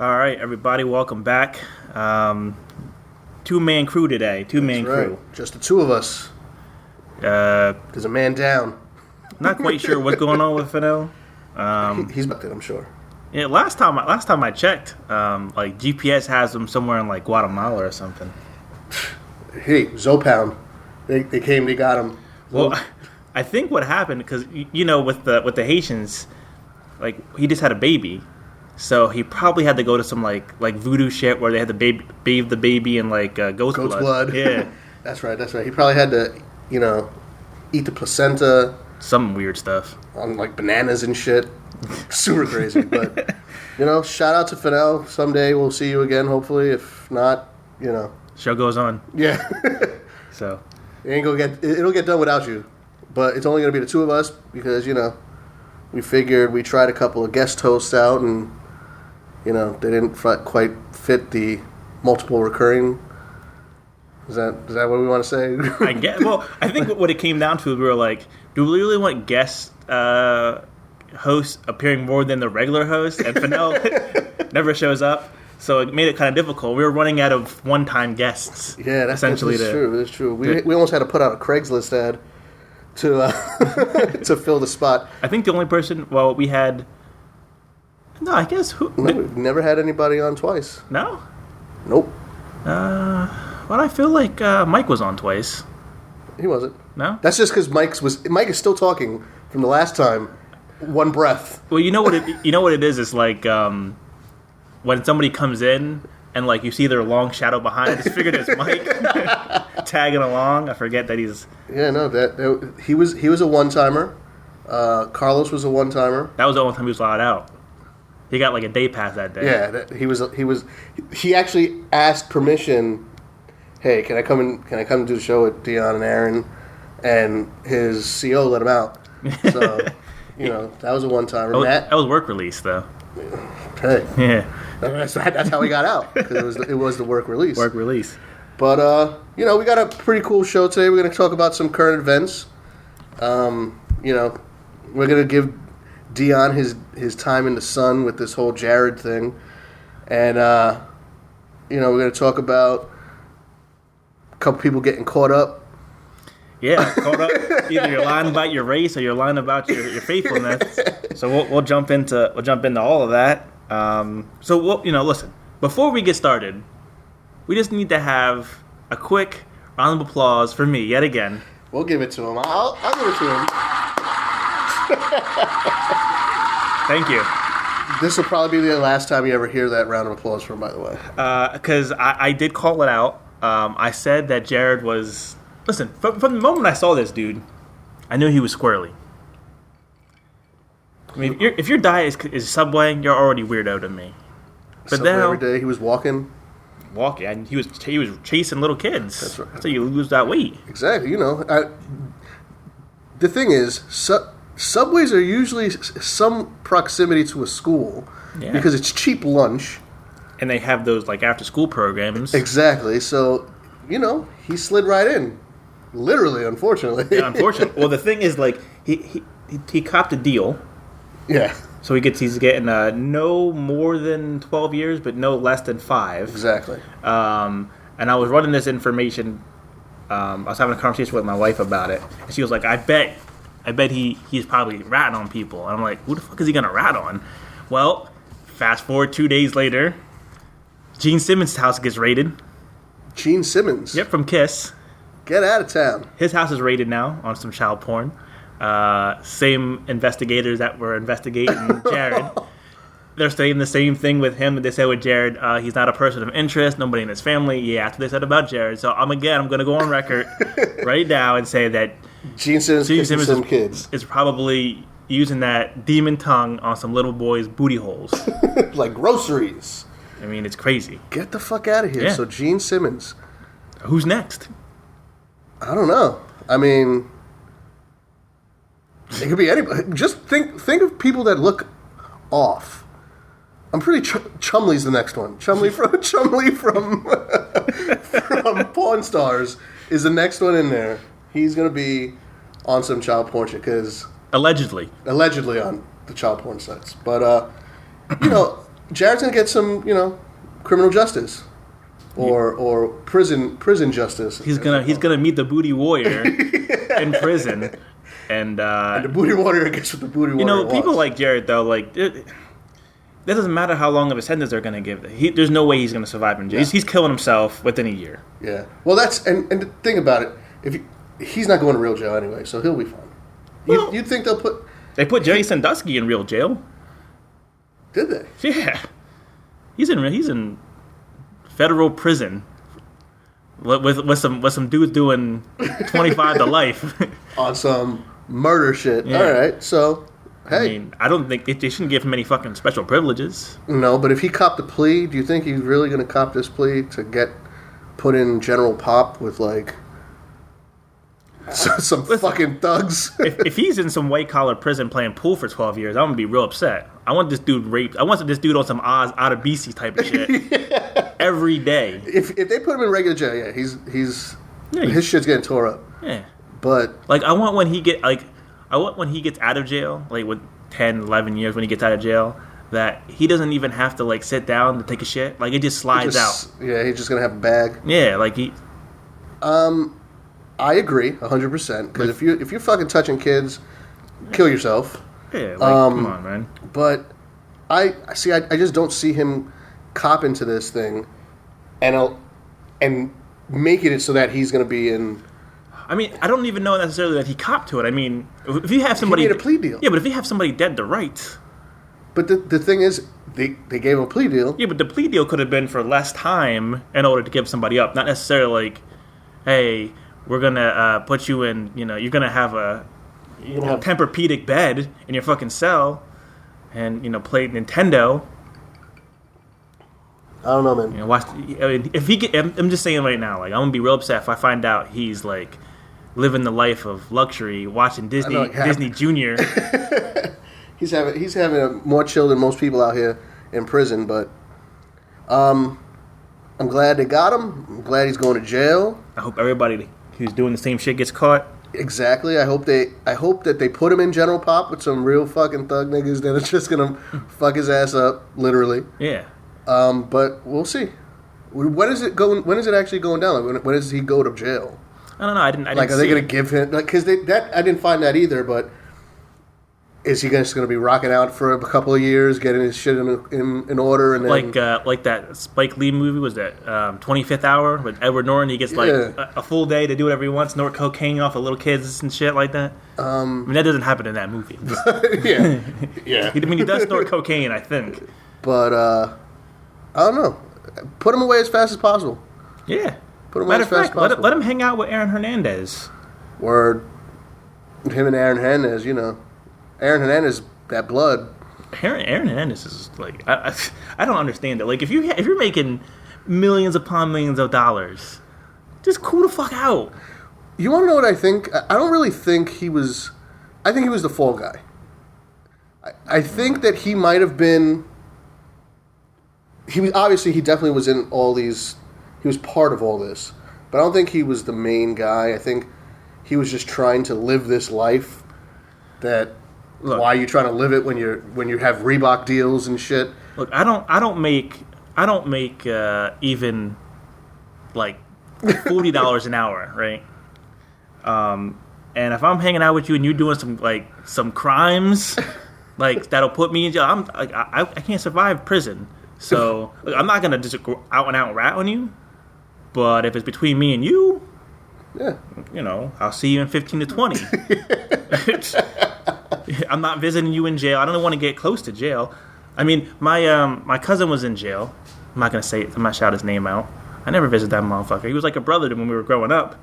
All right, everybody, welcome back. Two-man crew today. Two-man crew. Just the two of us. There's a man down. Not quite sure what's going on with Fennell. He's back there, I'm sure. Yeah, last time I checked, like GPS has him somewhere in like Guatemala or something. Hey, Zopound. They came, they got him. Well, I think what happened because with the Haitians, like he just had a baby. So he probably had to go to some like voodoo shit where they had to bathe the baby in like goat's blood. Yeah, that's right. He probably had to, eat the placenta. Some weird stuff on like bananas and shit. Super crazy, but shout out to Fennell. Someday we'll see you again. Hopefully, if not, show goes on. Yeah. So it'll get done without you, but it's only gonna be the two of us because we figured we tried a couple of guest hosts out and. They didn't quite fit the multiple recurring. Is that what we want to say? I guess. Well, I think what it came down to, we were like, do we really want guest hosts appearing more than the regular host? And Fennell never shows up, so it made it kind of difficult. We were running out of one-time guests. Yeah, that's true. That's true. We almost had to put out a Craigslist ad to to fill the spot. I think the only person. Well, we had. No, I guess who? No, we've never had anybody on twice. No? Nope. Well, I feel like Mike was on twice. He wasn't. No? That's just because Mike is still talking from the last time. One breath. Well, you know what it is? It's like when somebody comes in and like you see their long shadow behind. I just figured it's Mike tagging along. I forget that he's. Yeah, no, that he was a one timer. Carlos was a one timer. That was the only time he was allowed out. He got like a day pass that day. Yeah, he actually asked permission. Hey, can I come and do the show with Dion and Aaron? And his CO let him out. So, that was a one-timer. That was work release, though. Hey, yeah, that's how he got out because it was the work release. Work release. But we got a pretty cool show today. We're going to talk about some current events. We're going to give Dion his time in the sun with this whole Jared thing, and we're going to talk about a couple people getting caught up. Yeah, caught up. Either you're lying about your race or you're lying about your faithfulness. So we'll jump into all of that. Listen. Before we get started, we just need to have a quick round of applause for me yet again. We'll give it to him. I'll give it to him. Thank you. This will probably be the last time you ever hear that round of applause from, by the way. Because I did call it out. I said that Jared was... Listen, from the moment I saw this dude, I knew he was squirrely. I mean, if your diet is Subway, you're already weirdo to me. But Subway then every day, he was walking, and he was chasing little kids. That's right. That's how you lose that weight. Exactly. The thing is... Subways are usually some proximity to a school because it's cheap lunch. And they have those like after school programs. Exactly. So, he slid right in. Literally, unfortunately. Yeah, unfortunately. Well, the thing is like he copped a deal. Yeah. So he's getting no more than 12 years, but no less than 5. Exactly. And I was running this information. I was having a conversation with my wife about it. And she was like, I bet he's probably ratting on people. And I'm like, who the fuck is he going to rat on? Well, fast forward 2 days later, Gene Simmons' house gets raided. Gene Simmons? Yep, from Kiss. Get out of town. His house is raided now on some child porn. Same investigators that were investigating Jared. They're saying the same thing with him that they said with Jared. He's not a person of interest. Nobody in his family. Yeah, that's what they said about Jared. So I'm going to go on record right now and say that Gene Simmons kissing some kids. Is probably using that demon tongue on some little boys' booty holes. Like groceries. I mean, it's crazy. Get the fuck out of here. Yeah. So Gene Simmons. Who's next? I don't know. I mean, it could be anybody. Just think of people that look off. I'm pretty Chumley's the next one. Chumley from Pawn Stars is the next one in there. He's going to be on some child porn shit because... Allegedly on the child porn sites. But, Jared's gonna get some, criminal justice, or prison justice. He's gonna meet the booty warrior in prison, and the booty warrior gets what the booty warrior wants. People like Jared though, like it doesn't matter how long of a sentence they're gonna give. There's no way he's gonna survive in jail. Yeah. He's killing himself within a year. Yeah. Well, that's and the thing about it, he's not going to real jail anyway, so he'll be fine. You'd think They put Jerry Sandusky in real jail. Did they? Yeah, he's in federal prison with some dudes doing 25 to life on some murder shit. Yeah. All right, so hey, I mean, I don't think they shouldn't give him any fucking special privileges. No, but if he copped a plea, do you think he's really going to cop this plea to get put in general pop with like some fucking thugs? if he's in some white collar prison playing pool for 12 years, I'm gonna be real upset. I want this dude raped. I want this dude on some Oz out of BC type of shit every day. If they put him in regular jail, yeah, his shit's getting tore up. Yeah, but like I want when he gets out of jail, like with 10, 11 years when he gets out of jail, that he doesn't even have to like sit down to take a shit. Like it just slides out. Yeah, he's just gonna have a bag. Yeah, like he. I agree 100% because if you're fucking touching kids, kill yourself. Yeah, like, come on, man. But I just don't see him copping to this thing, and making it so that he's going to be in. I mean, I don't even know necessarily that he copped to it. I mean, if you have somebody, he made a plea deal. Yeah, but if you have somebody dead to rights. But the thing is, they gave him a plea deal. Yeah, but the plea deal could have been for less time in order to give somebody up, not necessarily like, hey, we're gonna put you in. You're gonna have a Tempur-Pedic bed in your fucking cell, and play Nintendo. I don't know, man. Watch. If he get, I'm just saying right now, like I'm gonna be real upset if I find out he's like living the life of luxury, watching Disney Junior. He's having more chill than most people out here in prison, but I'm glad they got him. I'm glad he's going to jail. I hope everybody who's doing the same shit gets caught. Exactly. I hope that they put him in general pop with some real fucking thug niggas that are just gonna fuck his ass up, literally. Yeah. But we'll see. When is it going? When is it actually going down? Like, when does he go to jail? I don't know. I didn't. Are they gonna give him? Because I didn't find that either. But is he just gonna be rocking out for a couple of years, getting his shit in order, and then like that Spike Lee movie was that 25th Hour with Edward Norton? He gets like a full day to do whatever he wants, snort cocaine off of little kids and shit like that. I mean, that doesn't happen in that movie. yeah. I mean, he does snort cocaine, I think. But I don't know. Put him away as fast as possible. Yeah. Put him away as fast as possible. Let him hang out with Aaron Hernandez. Word. Him and Aaron Hernandez, Aaron Hernandez, that blood. Aaron Hernandez is like I don't understand it. Like if you're making millions upon millions of dollars, just cool the fuck out. You want to know what I think? I don't really think he was. I think he was the fall guy. I think that he might have been. He definitely was in all these. He was part of all this, but I don't think he was the main guy. I think he was just trying to live this life. Look, why are you trying to live it when you have Reebok deals and shit? Look, I don't make even like $40 an hour, right? And if I'm hanging out with you and you're doing some crimes, like that'll put me in jail, I can't survive prison. So look, I'm not gonna just go out and out rat on you. But if it's between me and you, yeah, I'll see you in 15 to 20. I'm not visiting you in jail. I don't want to get close to jail. I mean, my cousin was in jail. I'm not gonna shout his name out. I never visited that motherfucker. He was like a brother to me when we were growing up.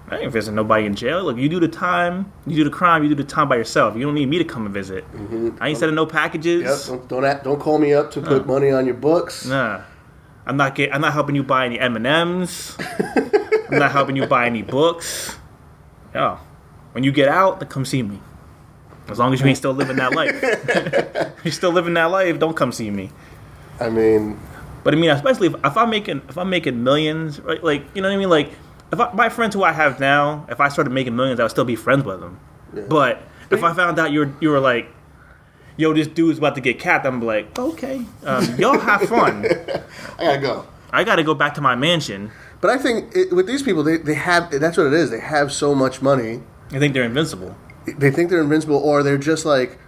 I ain't visiting nobody in jail. Look, you do the time, you do the crime, you do the time by yourself. You don't need me to come and visit. Mm-hmm. I ain't sending no packages. Yep. Don't call me up to put money on your books. Nah, I'm not helping you buy any M&Ms. I'm not helping you buy any books. Yo, when you get out, then come see me. As long as you ain't still living that life. If you're still living that life, don't come see me. I mean, especially if I'm making millions, right? Like, you know what I mean? Like, my friends who I have now, if I started making millions, I would still be friends with them. Yeah. But if I found out you were like, yo, this dude's about to get capped, I'm like, okay, y'all have fun. I gotta go. I gotta go back to my mansion. But I think with these people, they have, that's what it is. They have so much money. I think they're invincible. They think they're invincible, or they're just like,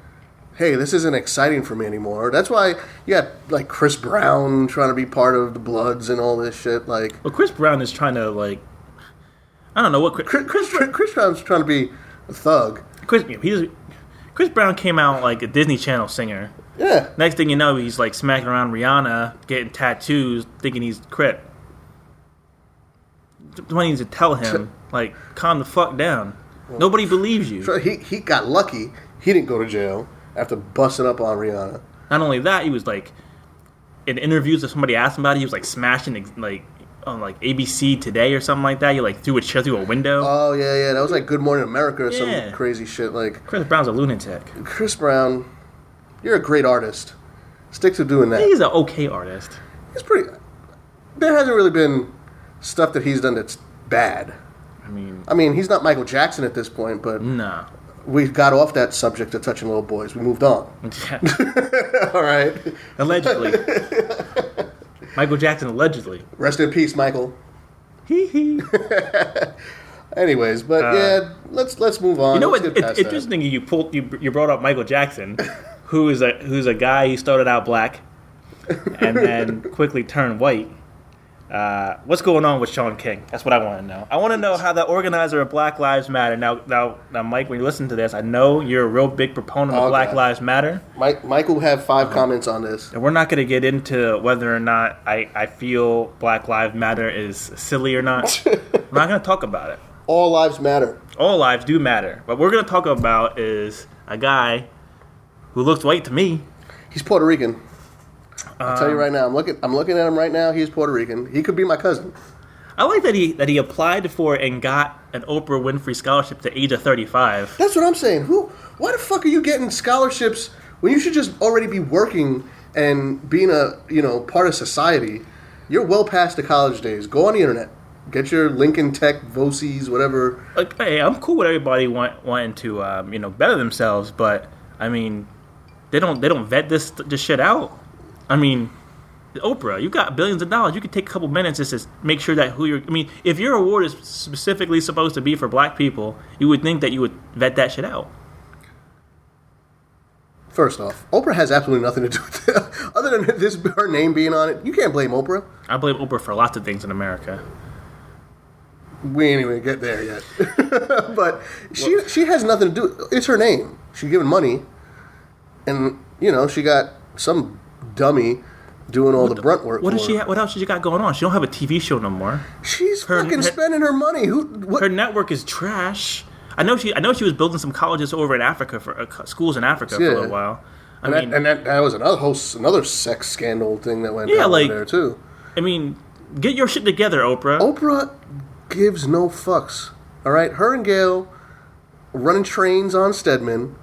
hey, this isn't exciting for me anymore. That's why you got like Chris Brown trying to be part of the Bloods and all this shit. Like, Well, Chris Brown is trying to, like, I don't know what Chris Brown's trying to be a thug. Chris Brown came out like a Disney Channel singer. Yeah. Next thing you know, he's like smacking around Rihanna, getting tattoos, thinking he's Crip. Somebody needs to tell him, like, calm the fuck down. Nobody believes you. So he got lucky. He didn't go to jail after busting up on Rihanna. Not only that, he was like, in interviews, if somebody asked him about it, he was like smashing, like, on like ABC Today or something like that. You like threw a chair through a window. Oh yeah, that was like Good Morning America or Yeah. some crazy shit. Like, Chris Brown's a lunatic. Chris Brown, you're a great artist. Stick to doing that. He's an okay artist. He's pretty. There hasn't really been stuff that he's done that's bad. I mean, he's not Michael Jackson at this point, but Nah. we got off that subject of touching little boys. We moved on. All right. Allegedly. Michael Jackson allegedly. Rest in peace, Michael. Hee hee. Anyways, but yeah, let's move on. You know Let's what? get past It's that. interesting you brought up Michael Jackson, who's a guy who started out black and then quickly turned white. What's going on with Shaun King? That's what I want to know. I want to know how the organizer of Black Lives Matter. Now, Mike, when you listen to this, I know you're a real big proponent of Black Lives Matter. Mike will have 5 comments on this. And we're not going to get into whether or not I feel Black Lives Matter is silly or not. We're not going to talk about it. All lives matter. All lives do matter. What we're going to talk about is a guy who looks white to me. He's Puerto Rican. I'll tell you right now. I'm looking at him right now. He's Puerto Rican. He could be my cousin. I like that he applied for and got an Oprah Winfrey scholarship to age of 35. That's what I'm saying. Why the fuck are you getting scholarships when you should just already be working and being a part of society? You're well past the college days. Go on the internet. Get your Lincoln Tech, VOCES, whatever. Like, hey, I'm cool with everybody wanting to better themselves, but I mean, they don't vet this shit out. I mean, Oprah, you got billions of dollars. You could take a couple minutes just to make sure that if your award is specifically supposed to be for black people, you would think that you would vet that shit out. First off, Oprah has absolutely nothing to do with it. Other than her name being on it. You can't blame Oprah. I blame Oprah for lots of things in America. We ain't even get there yet. But she has nothing to do. It's her name. She's giving money. And, she got some dummy doing all the brunt work. What else has she got going on? She don't have a TV show no more. She's fucking spending her money. Her network is trash. I know she was building some colleges over in Africa for schools in Africa for a little while. That was another sex scandal thing that went down over there too. I mean, get your shit together, Oprah. Oprah gives no fucks. All right, her and Gail running trains on Stedman.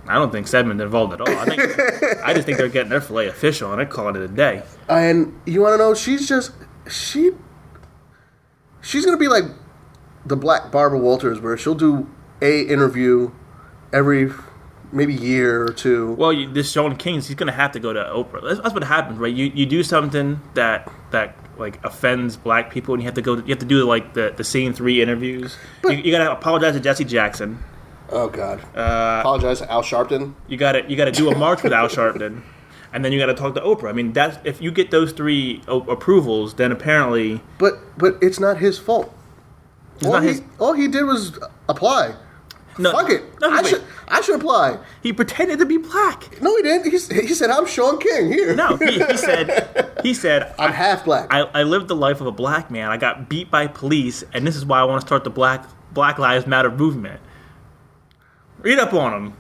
I don't think Stedman's involved at all. I just think they're getting their filet official and they're calling it a day. And you want to know? She's gonna be like the Black Barbara Walters, where she'll do a interview every maybe year or two. Well, this Shaun King, he's gonna have to go to Oprah. That's what happens, right? You do something that like offends black people, and you have to do like the same 3 interviews. But you gotta apologize to Jesse Jackson. Oh God! Apologize to Al Sharpton. You gotta do a march with Al Sharpton, and then you gotta talk to Oprah. I mean, that's if you get those 3 approvals, then apparently. But it's not his fault. All he did was apply. No, fuck it. No, I should apply. He pretended to be black. No, he didn't. He said, "I'm Shaun King." Here. No, he said, "I'm half black." I lived the life of a black man. I got beat by police, and this is why I want to start the Black Lives Matter movement. Read up on him.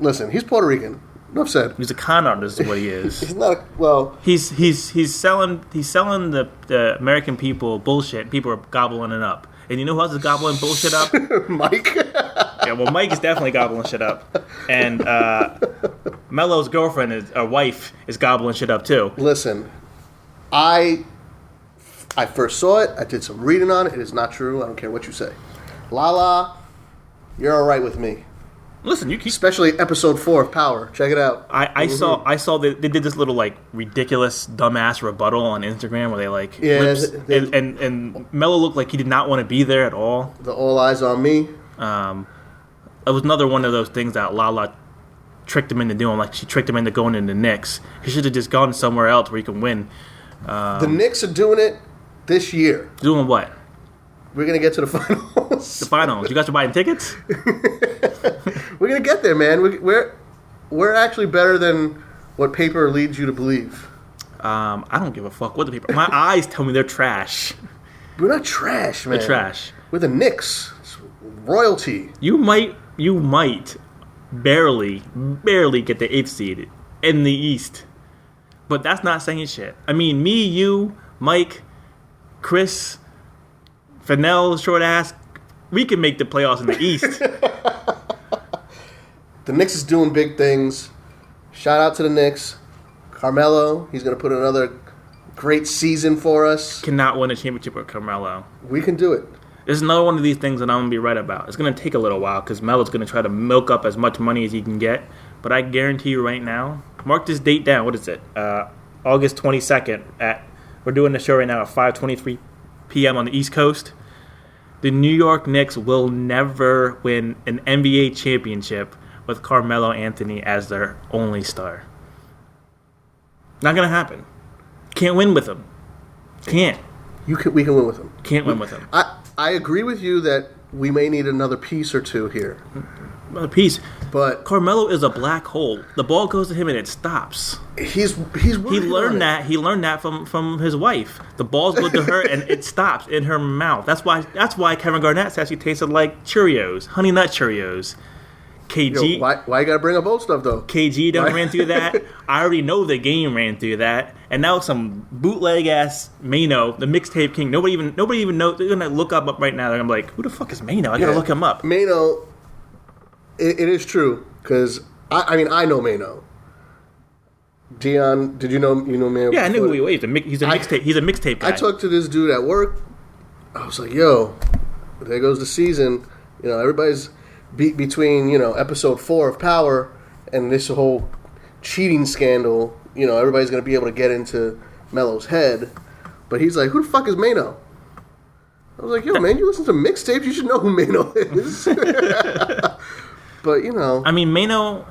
Listen, he's Puerto Rican. Enough said. He's a con artist, is what he is. He's not. He's selling the American people bullshit. And people are gobbling it up. And you know who else is gobbling bullshit up? Mike. Yeah, well, Mike is definitely gobbling shit up, and Melo's wife is gobbling shit up too. Listen, I first saw it. I did some reading on it. It is not true. I don't care what you say. Lala, you're all right with me. Listen, you keep. Especially episode 4 of Power. Check it out. I saw that they did this little like ridiculous dumbass rebuttal on Instagram where they like and Melo looked like he did not want to be there at all. The All Eyes on Me. It was another one of those things that Lala tricked him into doing. Like she tricked him into going into the Knicks. He should have just gone somewhere else where he can win. The Knicks are doing it this year. Doing what? We're gonna get to the finals. The finals. You guys are buying tickets? We're gonna get there, man. We're actually better than what paper leads you to believe. I don't give a fuck what the people. My eyes tell me they're trash. We're not trash, man. They're trash. We're the Knicks. It's royalty. You might barely get the 8th seed in the East, but that's not saying shit. I mean, me, you, Mike, Chris, Fennell, short ass, we can make the playoffs in the East. The Knicks is doing big things. Shout out to the Knicks. Carmelo, he's going to put another great season for us. Cannot win a championship with Carmelo. We can do it. This is another one of these things that I'm going to be right about. It's going to take a little while because Melo's going to try to milk up as much money as he can get. But I guarantee you right now, mark this date down. What is it? August 22nd. We're doing the show right now at 5:23 p.m. on the East Coast. The New York Knicks will never win an NBA championship with Carmelo Anthony as their only star. Not going to happen. Can't win with him. Can't. We can win with him. Can't win with him. I agree with you that we may need another piece or two here. Another piece. But Carmelo is a black hole. The ball goes to him and it stops. He learned that. He learned that from his wife. The balls go to her and it stops in her mouth. That's why Kevin Garnett says she tasted like Cheerios, Honey Nut Cheerios. KG. Yo, why you gotta bring up old stuff though? KG done ran through that. I already know the game ran through that, and now some bootleg ass Mano, the mixtape king. Nobody even knows. They're gonna look up right now. They're gonna be like, who the fuck is Mano? I gotta look him up. Mano, it is true because I know Mano. Dion, did you know Mano? Yeah, I knew who he was. He's a mixtape. He's a mixtape guy. I talked to this dude at work. I was like, yo, there goes the season. You know, everybody's between episode 4 of Power and this whole cheating scandal. You know, everybody's gonna be able to get into Melo's head. But he's like, who the fuck is Mano? I was like, yo, man, you listen to mixtapes, you should know who Mano is. But I mean, Mano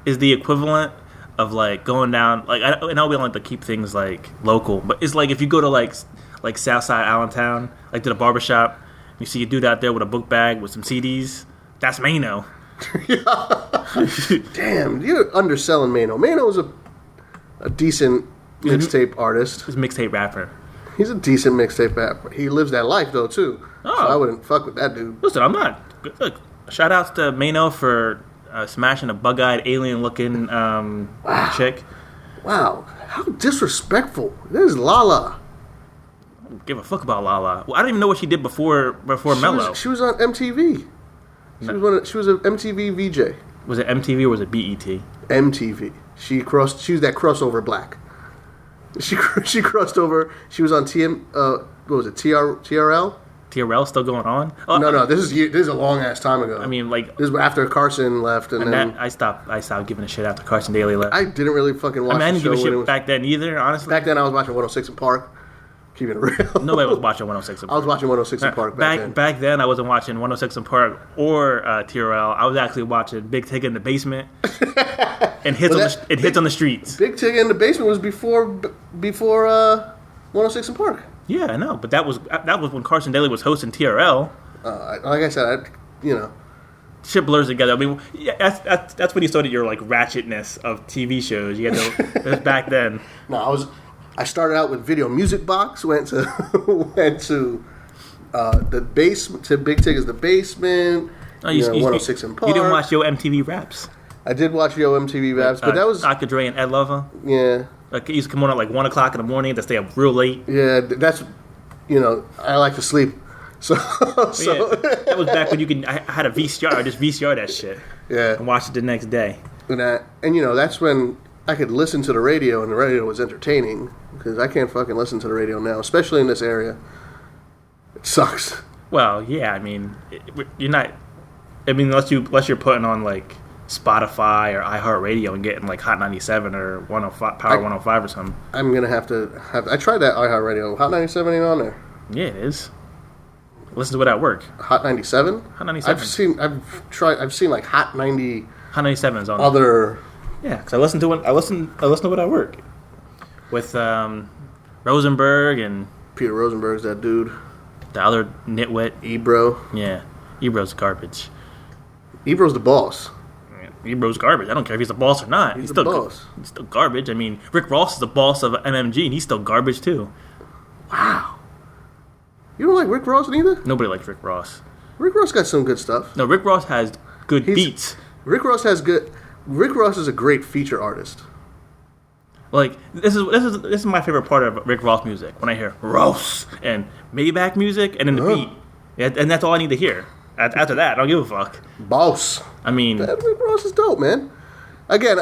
is the equivalent of like going down. Like I know we don't like to keep things like local, but it's like if you go to like Southside Allentown, like to the barbershop, you see a dude out there with a book bag with some CDs. That's Mano. Damn, you're underselling Mano. Mano's a decent mixtape artist. He's a mixtape rapper. He's a decent mixtape rapper. He lives that life though too. Oh. So I wouldn't fuck with that dude. Listen, I'm not. Look, shout outs to Mano for smashing a bug-eyed alien-looking chick. Wow, how disrespectful! This is Lala. I don't give a fuck about Lala. Well, I don't even know what she did before Melo. She was on MTV. She was an MTV VJ. Was it MTV or was it BET? MTV. She was that crossover black. She crossed over. She was on what was it? TRL? TRL still going on? Oh, no. This is a long ass time ago. I mean, like this is after Carson left, and then I stopped giving a shit after Carson Daly left. I didn't really fucking watch. I didn't give a shit back then either. Honestly, back then I was watching 106 in Park. Keeping it real. Nobody was watching 106 in Park. I was watching 106 in Park back then. I wasn't watching 106 in Park or TRL. I was actually watching Big Tig in the Basement and hits on the streets. Big Tig in the Basement was before 106 in Park. Yeah, I know, but that was when Carson Daly was hosting TRL. Like I said, shit blurs together. I mean, yeah, that's when you started your like ratchetness of TV shows. You had to. It was back then. No, I started out with Video Music Box. Went to the basement. To Big Tig is the Basement. 106 in Park. You didn't watch Yo MTV Raps. I did watch Yo MTV Raps, but that was Dr. Dre and Ed Lover. Yeah. Like he used to come on at like 1:00 in the morning to stay up real late. Yeah, that's I like to sleep. So yeah, that was back when I had a VCR. I just VCR that shit. Yeah. And watched it the next day. And that's when I could listen to the radio, and the radio was entertaining, because I can't fucking listen to the radio now, especially in this area. It sucks. Well, yeah, I mean, you're not I mean, unless you're putting on like Spotify or iHeartRadio and getting like Hot 97 or 105 Power 105 or something. I'm gonna have to. I tried that iHeartRadio. Hot 97 ain't on there. Yeah, it is. Listen to it at work. Hot 97. Hot 97. I've seen like Hot 90. Hot 97 is on. Other. Yeah, because I listen to it. I listen to it at work with Rosenberg and Peter Rosenberg's that dude. the other nitwit. Ebro. Yeah, Ebro's garbage. Ebro's the boss. Ebro's garbage. I don't care if he's the boss or not. He's the still boss. He's still garbage. I mean, Rick Ross is the boss of MMG, and he's still garbage too. Wow. You don't like Rick Ross either? Nobody likes Rick Ross. Rick Ross got some good stuff. No, Rick Ross has good beats. Rick Ross has good. Rick Ross is a great feature artist. Like this is my favorite part of Rick Ross music, when I hear Ross and Maybach music and then the beat, and that's all I need to hear. After that, I don't give a fuck. Boss. I mean, Rick Ross is dope, man. Again,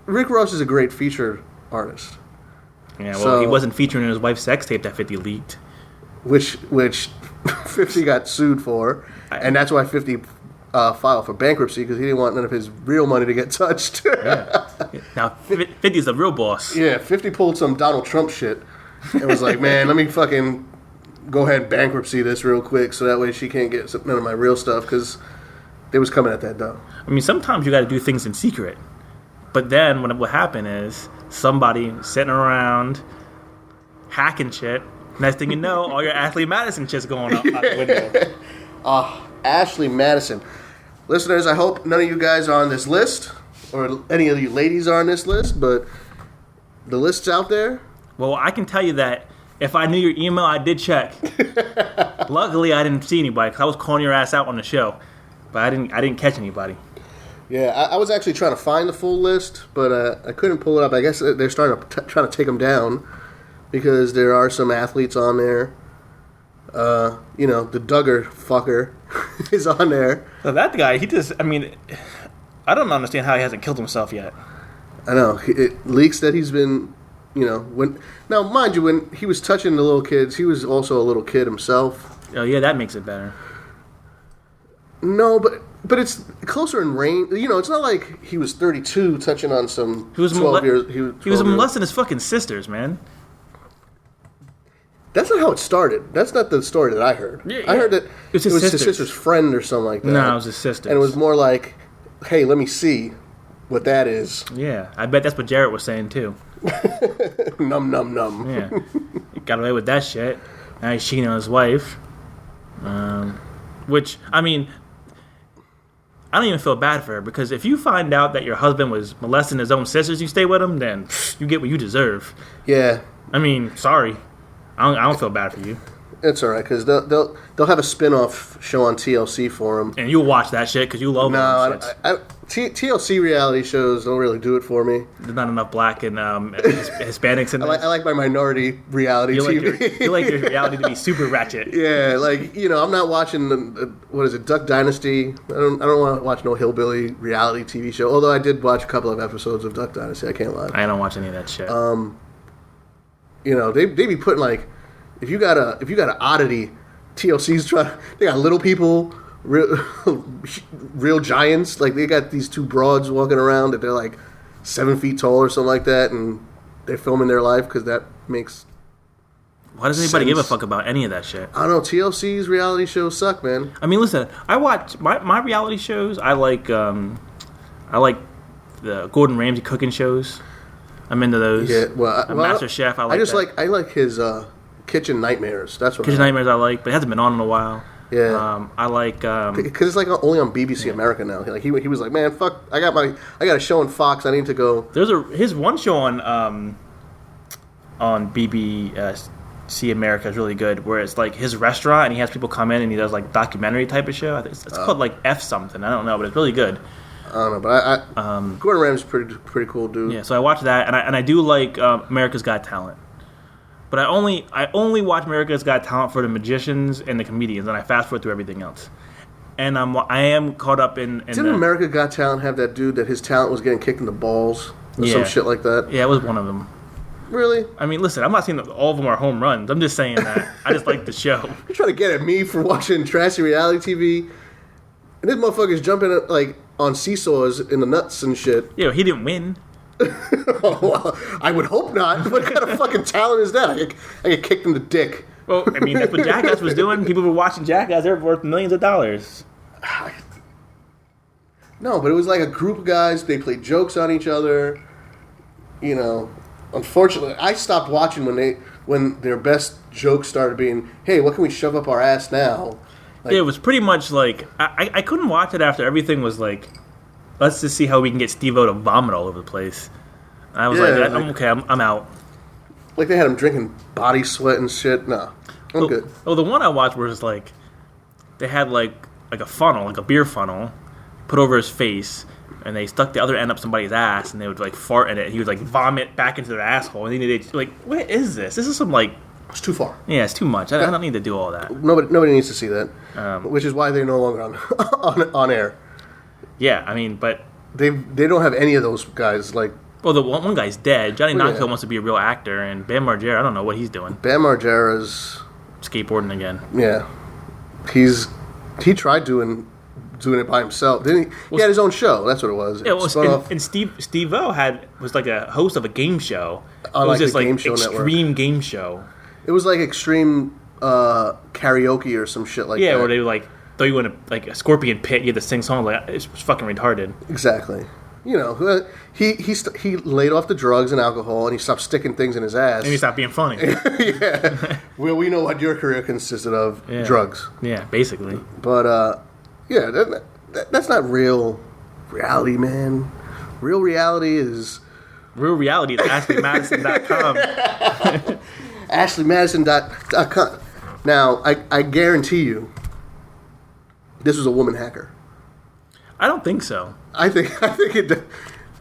Rick Ross is a great feature artist. Yeah, well, he wasn't featuring in his wife's sex tape that 50 leaked. Which 50 got sued for, and that's why 50 filed for bankruptcy, because he didn't want none of his real money to get touched. Yeah. Now 50 is the real boss. Yeah, 50 pulled some Donald Trump shit and was like, man, let me fucking go ahead and bankruptcy this real quick so that way she can't get none of my real stuff, because they was coming at that dough. I mean, sometimes you got to do things in secret. But then what will happen is somebody sitting around hacking shit. Next thing you know, all your Ashley Madison shit's going out the window. Ashley Madison. Listeners, I hope none of you guys are on this list, or any of you ladies are on this list, but the list's out there. Well, I can tell you that if I knew your email, I did check. Luckily, I didn't see anybody because I was calling your ass out on the show, but I didn't catch anybody. Yeah, I was actually trying to find the full list, but I couldn't pull it up. I guess they're starting to trying to take them down because there are some athletes on there. You know, the Duggar fucker is on there. So that guy, I don't understand how he hasn't killed himself yet. I know. It leaks that he's been, now, mind you, when he was touching the little kids, he was also a little kid himself. Oh, yeah, that makes it better. No, but it's closer in range. It's not like he was 32 touching on some 12 years. He was molesting his fucking sisters, man. That's not how it started. That's not the story that I heard. Yeah. I heard that it was his sisters. sister's friend or something like that. No, it was his sister. And it was more like, hey, let me see what that is. Yeah, I bet that's what Jarrett was saying, too. Num, num, num. Yeah. He got away with that shit. Now he's cheating on his wife. Which, I mean, I don't even feel bad for her, because if you find out that your husband was molesting his own sisters, you stay with him, then you get what you deserve. Yeah. I mean, sorry. I don't feel bad for you. It's all right, because they'll have a spin-off show on TLC for him. And you'll watch that shit because you love No, TLC reality shows don't really do it for me. There's not enough black and Hispanics in there. I like my minority reality TV. You like your reality to be super ratchet. Yeah, I'm not watching what is it, Duck Dynasty. I don't want to watch no hillbilly reality TV show. Although I did watch a couple of episodes of Duck Dynasty. I can't lie. I don't watch any of that shit. They be putting like, if you got an oddity, TLC's they got little people, real giants. Like, they got these two broads walking around that they're like 7 feet tall or something like that, and they're filming their life because that makes. Why does anybody give a fuck about any of that shit? I don't know. TLC's reality shows suck, man. I mean, listen, I watch my reality shows. I like the Gordon Ramsay cooking shows. I'm into those. Yeah, Master Chef. I like his Kitchen Nightmares. That's what Kitchen Nightmares I like, but it hasn't been on in a while. Yeah. I like because it's like only on BBC America now. Like he was like, man, fuck, I got a show on Fox. I need to go. There's his one show on BBC America is really good, where it's like his restaurant and he has people come in and he does like documentary type of show. I think it's called like F something. I don't know, but it's really good. I don't know, but Gordon Ramsay's pretty cool dude. Yeah, so I watch that, and I do like America's Got Talent, but I only watch America's Got Talent for the magicians and the comedians, and I fast forward through everything else. And I am caught up in Didn't America Got Talent have that dude that his talent was getting kicked in the balls or some shit like that? Yeah, it was one of them. Really? I mean, listen, I'm not saying that all of them are home runs. I'm just saying that I just like the show. You're trying to get at me for watching trashy reality TV. And this motherfucker's jumping like on seesaws in the nuts and shit. Yeah, he didn't win. Oh, well, I would hope not. What kind of fucking talent is that? I get kicked in the dick. Well, I mean, that's what Jackass was doing. People were watching Jackass. They're worth millions of dollars. No, but it was like a group of guys. They played jokes on each other. You know, unfortunately, I stopped watching when their best jokes started being, "Hey, what can we shove up our ass now?" Like, Yeah, it was pretty much like I couldn't watch it after everything was like, let's just see how we can get Steve-O to vomit all over the place. And I was I'm okay. I'm out. like they had him drinking body sweat and shit. No, I'm good. Oh, the one I watched was like they had like a funnel, like a beer funnel, put over his face, and they stuck the other end up somebody's ass, and they would like fart in it. And he would like vomit back into their asshole, and then they like, what is this? This is some like, It's too far. yeah, it's too much. I don't need to do all that. Nobody needs to see that. Which is why they're no longer on air. Yeah, I mean, but They don't have any of those guys. Like well, the one guy's dead. Johnny Well, yeah. Knoxville wants to be a real actor, and Bam Margera, I don't know what he's doing. Bam Margera's. Skateboarding again. Yeah, he tried doing it by himself. Didn't he? He had his own show. That's what it was. Yeah, well, Spun off and Steve-O was like a host of a game show. On, It was like, just the like Game Show Network. extreme game show. It was like extreme karaoke or some shit like Yeah, that. where they would like throw you in a scorpion pit. You had to sing songs like it was fucking retarded. Exactly. You know, he laid off the drugs and alcohol, and he stopped sticking things in his ass. And he stopped being funny. Yeah. Well, we know what your career consisted of: Yeah. drugs. Yeah, basically. But yeah, that's not real reality, man. Real reality is Real reality is AshleyMadison.com. AshleyMadison.com. Now, I guarantee you, this was a woman hacker. I don't think so. I think it.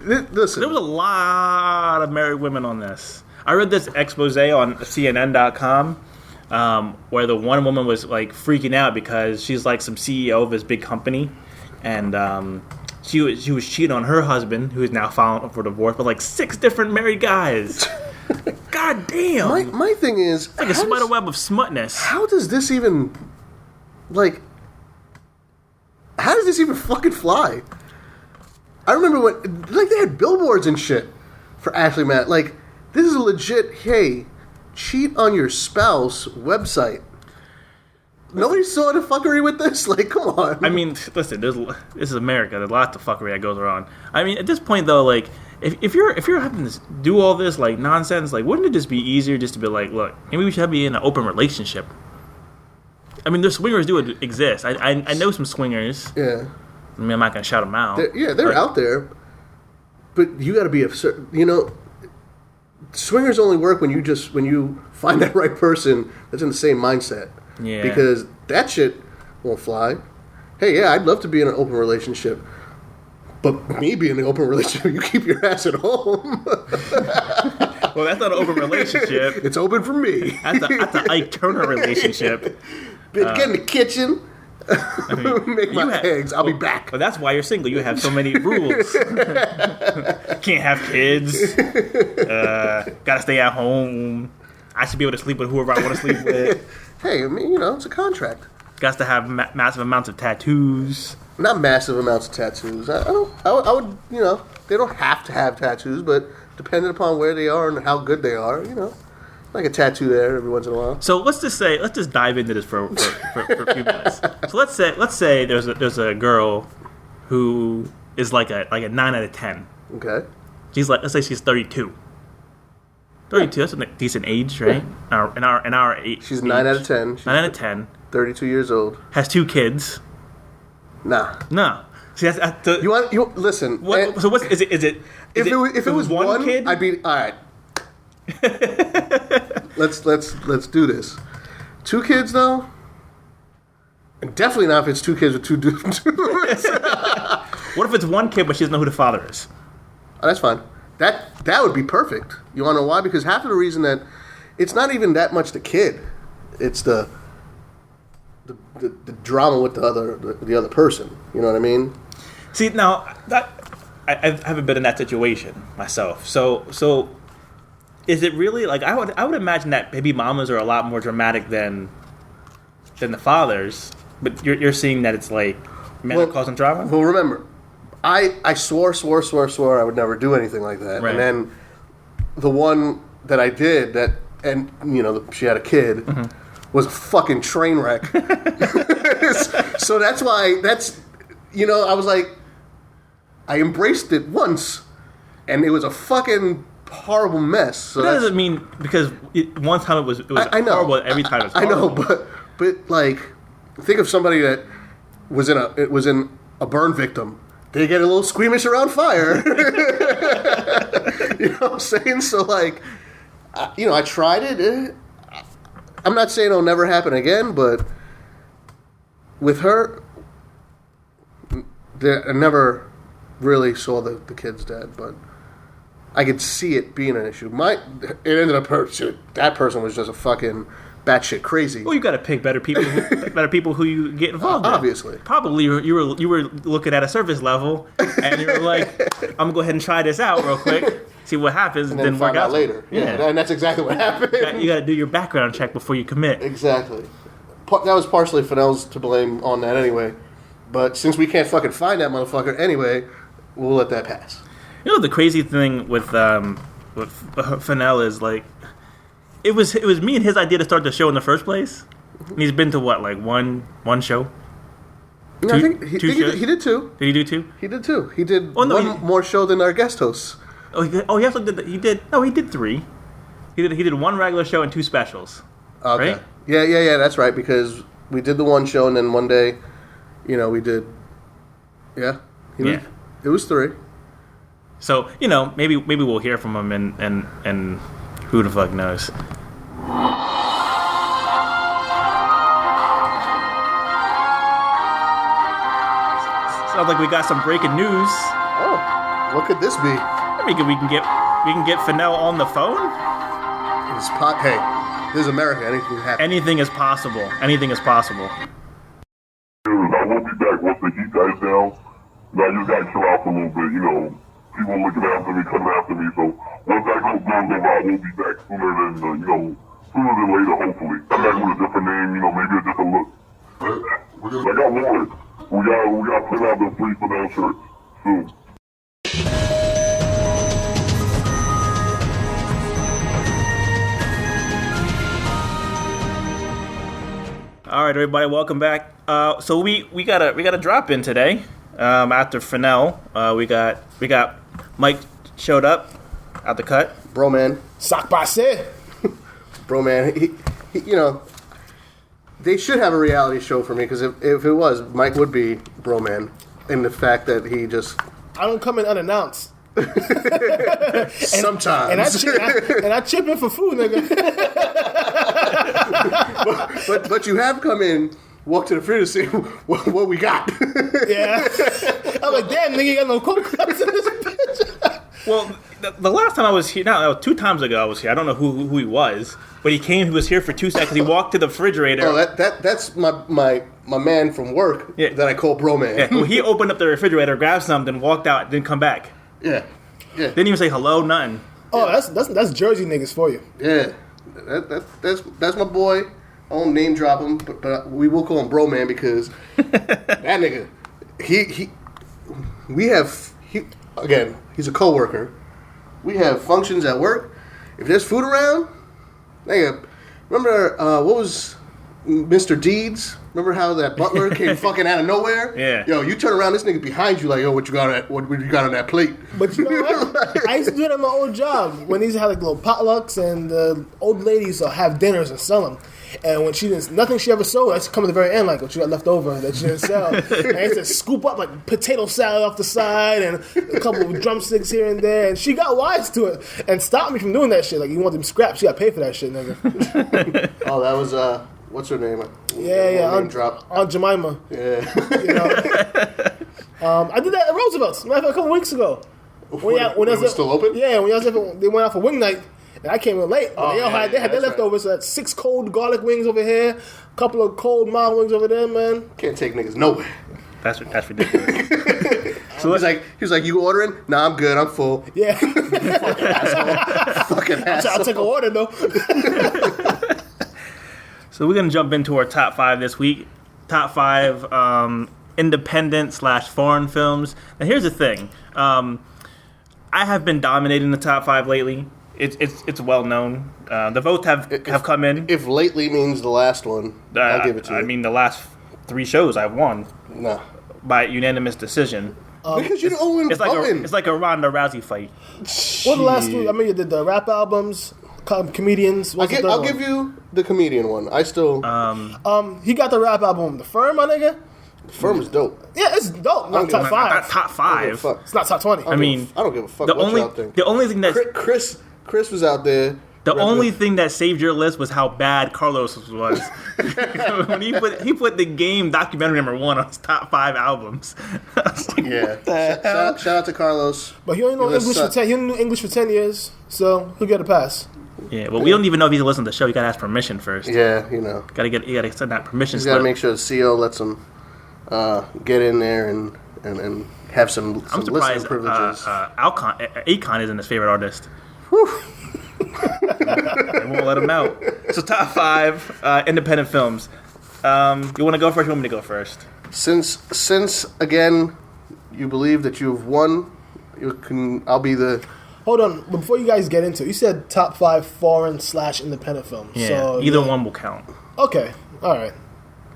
Listen, There was a lot of married women on this. I read this expose on CNN.com where the one woman was like freaking out because she's like some CEO of this big company, and she was cheating on her husband, who is now filing for divorce, with like 6 different married guys. God damn! my thing is, It's like a spider web of smutness. how does this even, like, how does this even fucking fly? I remember when, like, they had billboards and shit for Ashley Matt. Like, this is a legit, hey, cheat on your spouse website. Nobody saw the fuckery with this? Like, come on. I mean, listen, this is America. There's lots of fuckery that goes around. I mean, at this point, though, like, if you're having to do all this, like, nonsense, like, wouldn't it just be easier just to be like, look, maybe we should be in an open relationship? I mean, there's swingers do exist. I know some swingers. Yeah. I mean, I'm not going to shout them out. They're but- out there. But you got to be a certain, swingers only work when you find that right person that's in the same mindset. Yeah. Because that shit won't fly. Hey, yeah, I'd love to be in an open relationship. But me being in an open relationship, you keep your ass at home. Well, that's not an open relationship. It's open for me. That's an Ike Turner relationship. Bitch, get in the kitchen. Make my eggs. I'll be back. But that's why you're single. You have so many rules. Can't have kids. Gotta stay at home. I should be able to sleep with whoever I want to sleep with. Hey, I mean, it's a contract. Got to have massive amounts of tattoos. Not massive amounts of tattoos. I would, they don't have to have tattoos, but depending upon where they are and how good they are, like a tattoo there every once in a while. So let's just dive into this for a few minutes. So let's say there's a girl who is like a 9 out of 10. Okay. Let's say she's 32. 32, that's a decent age, right? In our age. She's 9 out of 10. She's 9 out of 10. 32 years old. Has 2 kids. Nah. No. See, that's You listen. what, so what's is it? If it was one kid, I'd be all right. Let's do this. 2 kids though. And definitely not if it's 2 kids with 2 dudes. What if it's 1 kid but she doesn't know who the father is? Oh, that's fine. That would be perfect. You want to know why? Because half of the reason that it's not even that much the kid, it's the drama with the other person. You know what I mean? See, now I haven't been in that situation myself. So is it really like I would imagine that baby mamas are a lot more dramatic than the fathers, but you're seeing that it's like Man causing drama? Well, remember, I swore I would never do anything like that. Right. And then the one that I did, she had a kid, was a fucking train wreck. So that's why, I was like, I embraced it once, and it was a fucking horrible mess. So that doesn't mean because one time it was I know. horrible. Every time it was horrible. I know, but like, think of somebody that was in a burn victim. They get a little squeamish around fire. You know what I'm saying? So like, I tried it. I'm not saying it'll never happen again, but with her, I never really saw the kids dead, but I could see it being an issue. It ended up that person was just a fucking batshit crazy. Well, you got to pick better people who you get involved in. Obviously. Probably you were looking at a service level, and you were like, I'm gonna go ahead and try this out real quick, see what happens, and then work find out later. Yeah, and that's exactly what happened. You got to do your background check before you commit. Exactly. That was partially Fennell's to blame on that anyway. But since we can't fucking find that motherfucker anyway, we'll let that pass. You know the crazy thing with Fennell is like, it was me and his idea to start the show in the first place. And he's been to what, like one show? I think he did two. Did he do two? He did two. He did one more show than our guest hosts. He also did. He did three. He did one regular show and two specials. Okay. Right? Yeah. That's right, because we did the one show and then one day, we did. Yeah. It was three. So maybe we'll hear from him and who the fuck knows. Sounds like we got some breaking news. Oh, what could this be? Maybe we can get Fennell on the phone. Hey, this is America. Anything can happen. Anything is possible. Anything is possible. I will be back once the heat dies down. Now you guys chill out for a little bit. People looking after me, coming after me. So once that goes over, I will be back sooner than later, hopefully. I'm back with a different name, maybe a different look. I got more. We got to put out the free Fennell shirts soon. All right, everybody, welcome back. So we got a drop in today. After Fennell, we got Mike showed up out the cut. Bro, man. Sock passe. Bro, man. He they should have a reality show for me, because if it was, Mike would be Bro, man. In the fact that he just... I don't come in unannounced. Sometimes. And I chip in for food, nigga. but you have come in, walk to the fridge and see what we got. Yeah. I was like, damn, nigga, you got no Coke cups in this bitch. Well, the last time I was here, no, 2 times ago I was here. I don't know who he was, but he came. He was here for 2 seconds. He walked to the refrigerator. Oh, that's my man from work that I call Bro, man. Yeah. Well, he opened up the refrigerator, grabbed something, walked out, didn't come back. Yeah. Didn't even say hello, nothing. Oh, that's Jersey niggas for you. Yeah. That's my boy. I won't name drop him, but we will call him Bro, man, because that nigga, he's a coworker. We have functions at work. If there's food around, nigga, remember what was Mr. Deeds? Remember how that butler came fucking out of nowhere? Yeah. Yo, you turn around, this nigga behind you like, yo, what you got on that plate? But you know what? I used to do it at my old job when they used to have like little potlucks, and the old ladies will have dinners and sell them. And when nothing she ever sold, I used to come at the very end like what you got left over that she didn't sell. And I used to scoop up like potato salad off the side and a couple of drumsticks here and there. And she got wise to it and stopped me from doing that shit. Like, you want them scraps, you got to pay for that shit, nigga. Oh, that was what's her name? Yeah, Aunt Jemima. Yeah. I did that at Roosevelt's, matter of fact, a couple weeks ago. When it was still open? Yeah, they went out for wing night. And I came in late. Oh, They had their leftovers. So that's 6 cold garlic wings over here, a couple of cold mild wings over there, man. Can't take niggas nowhere. That's ridiculous. So he was like, you ordering? Nah, I'm good. I'm full. Yeah. Fucking asshole. I'll take a order, though. So we're gonna jump into our top 5 this week. Top 5 independent / foreign films. Now here's the thing. I have been dominating the top 5 lately. It's well known. The votes have come in. If lately means the last one, I'll give it to you. I mean, the last 3 shows I've won no. by unanimous decision. Because you don't win It's like a Ronda Rousey fight. What the last 3? I mean, you did the rap albums, comedians. What's the third I'll one? give you the comedian one. I still... He got the rap album, The Firm, my nigga. Firm is dope. Yeah, it's dope. Not top Not 5. top I don't give a 5. fuck. It's not top 20. I mean, I don't give a fuck the what only y'all think. the only thing that Chris was out there. the only thing that saved your list was how bad Carlos was. When he put the Game documentary #1 on his top 5 albums. I was like, Yeah. Shout out to Carlos. But he only know You English for suck. 10. He only knew English for 10 years, so he'll get a pass. Yeah, well, we don't even know if he can listen to the show. You gotta ask permission first. Yeah, you know. You gotta send that permission He's got to slip. make sure the CO lets him get in there and have some I'm listening surprised privileges. Akon isn't his favorite artist. They won't let him out. So top 5 independent films. You want to go first? You want me to go first? Since again, you believe that you've won, I'll be the... Hold on, before you guys get into it, you said top 5 foreign / independent films. Yeah, So, either one will count. Okay, all right.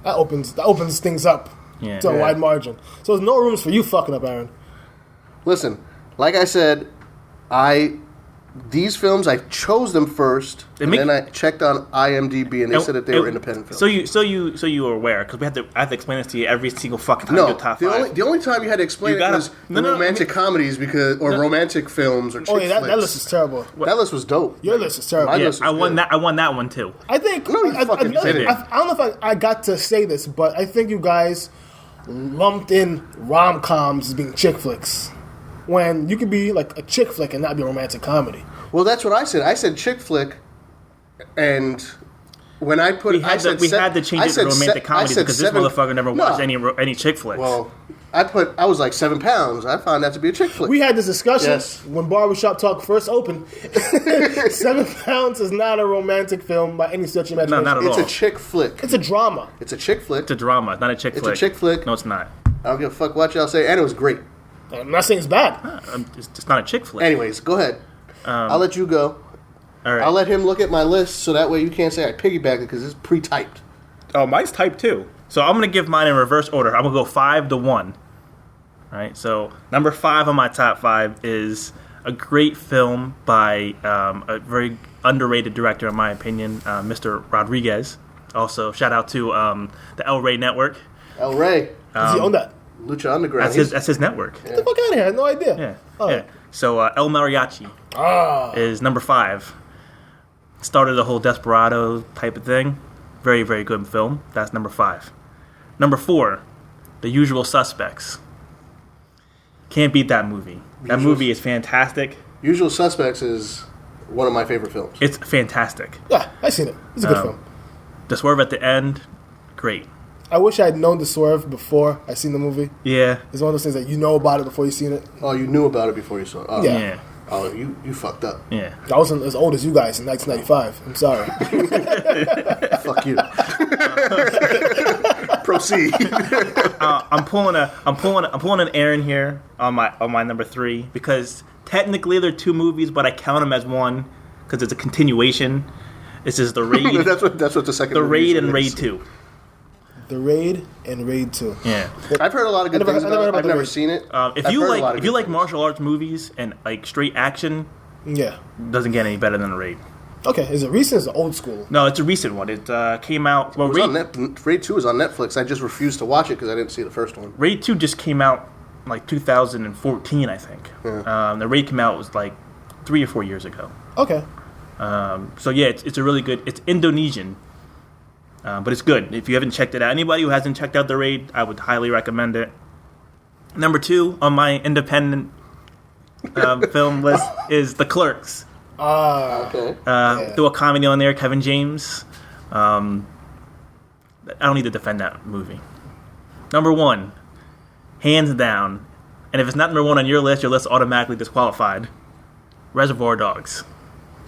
That opens things up Yeah. to a Yeah. wide margin. So there's no rooms for you fucking up, Aaron. Listen, like I said, these films, I chose them first, and then I checked on IMDb, and they said that they were independent films. So you were aware because I have to explain this to you every single fucking time No, you do top the 5. only time you had to explain You gotta- it was no, the no, romantic comedies or romantic films or chick Oh yeah, that flicks. list is terrible. That list was dope. Your list is terrible. My Yeah, list was I won good. that. I won that one too. I think No, you fucking didn't. I don't know if I got to say this, but I think you guys lumped in rom-coms as being chick flicks when you could be like a chick flick and not be a romantic comedy. Well, that's what I said. I said chick flick, and when I put, We had to change it to romantic comedy because this motherfucker never watched any chick flicks. Well, I was like 7 pounds. I found that to be a chick flick. We had this discussion Yes. when Barbershop Talk first opened. 7 Pounds is not a romantic film by any stretch of imagination. not at It's all. a chick flick. It's a drama. It's a chick flick. It's a drama, not a chick It's flick. a chick flick. No, it's not. I don't give a fuck what y'all say, and it was great. I'm not saying it's bad. It's not a chick flick. Anyways, go ahead. I'll let you go. All right. I'll let him look at my list, so that way you can't say I piggybacked it because it's pre-typed. Oh, mine's type 2. So I'm going to give mine in reverse order. I'm going to go 5 to 1. All right. So number 5 on my top 5 is a great film by a very underrated director, in my opinion, Mr. Rodriguez. Also, shout out to the El Rey Network. El Rey, Does he own that? Lucha Underground. That's his network. Get the fuck out of here. I had no idea. Yeah. Oh. Yeah. So El Mariachi Ah. is number 5. Started the whole Desperado type of thing. Very, very good film. That's number 5. Number 4, The Usual Suspects. Can't beat that movie. That movie is fantastic. Usual Suspects is one of my favorite films. It's fantastic. Yeah, I seen it. It's a good film. The swerve at the end, great. I wish I had known the swerve before I seen the movie. Yeah. It's one of those things that you know about it before you seen it. Oh, you knew about it before you saw it. Oh, Yeah. Yeah. Oh, you fucked up. Yeah. I wasn't as old as you guys in 1995. I'm sorry. Fuck you. Proceed. I'm pulling an Aaron here on my number 3 because technically they're 2 movies, but I count them as one because it's a continuation. This is The Raid. that's what the second. The movie Raid and is. Raid 2. The Raid and Raid 2. Yeah. I've heard a lot of good things I never about heard it. about I've The never Raid. seen it. If I've you heard a lot like of if you good like things. martial arts movies and like straight action, Yeah. doesn't get any better than The Raid. Okay, is it recent or is it old school? No, it's a recent one. It came out. Well, It was on Raid 2 is on Netflix. I just refused to watch it because I didn't see the first one. Raid 2 just came out like 2014, I think. Yeah. The Raid came out was like 3 or 4 years ago. Okay. So yeah, it's a really good. It's Indonesian, but it's good. If you haven't checked it out, anybody who hasn't checked out The Raid, I would highly recommend it. Number 2 on my independent film list is The Clerks. Okay. Do a comedy on there, Kevin James. I don't need to defend that movie. Number 1, hands down, and if it's not number 1 on your list automatically disqualified. Reservoir Dogs.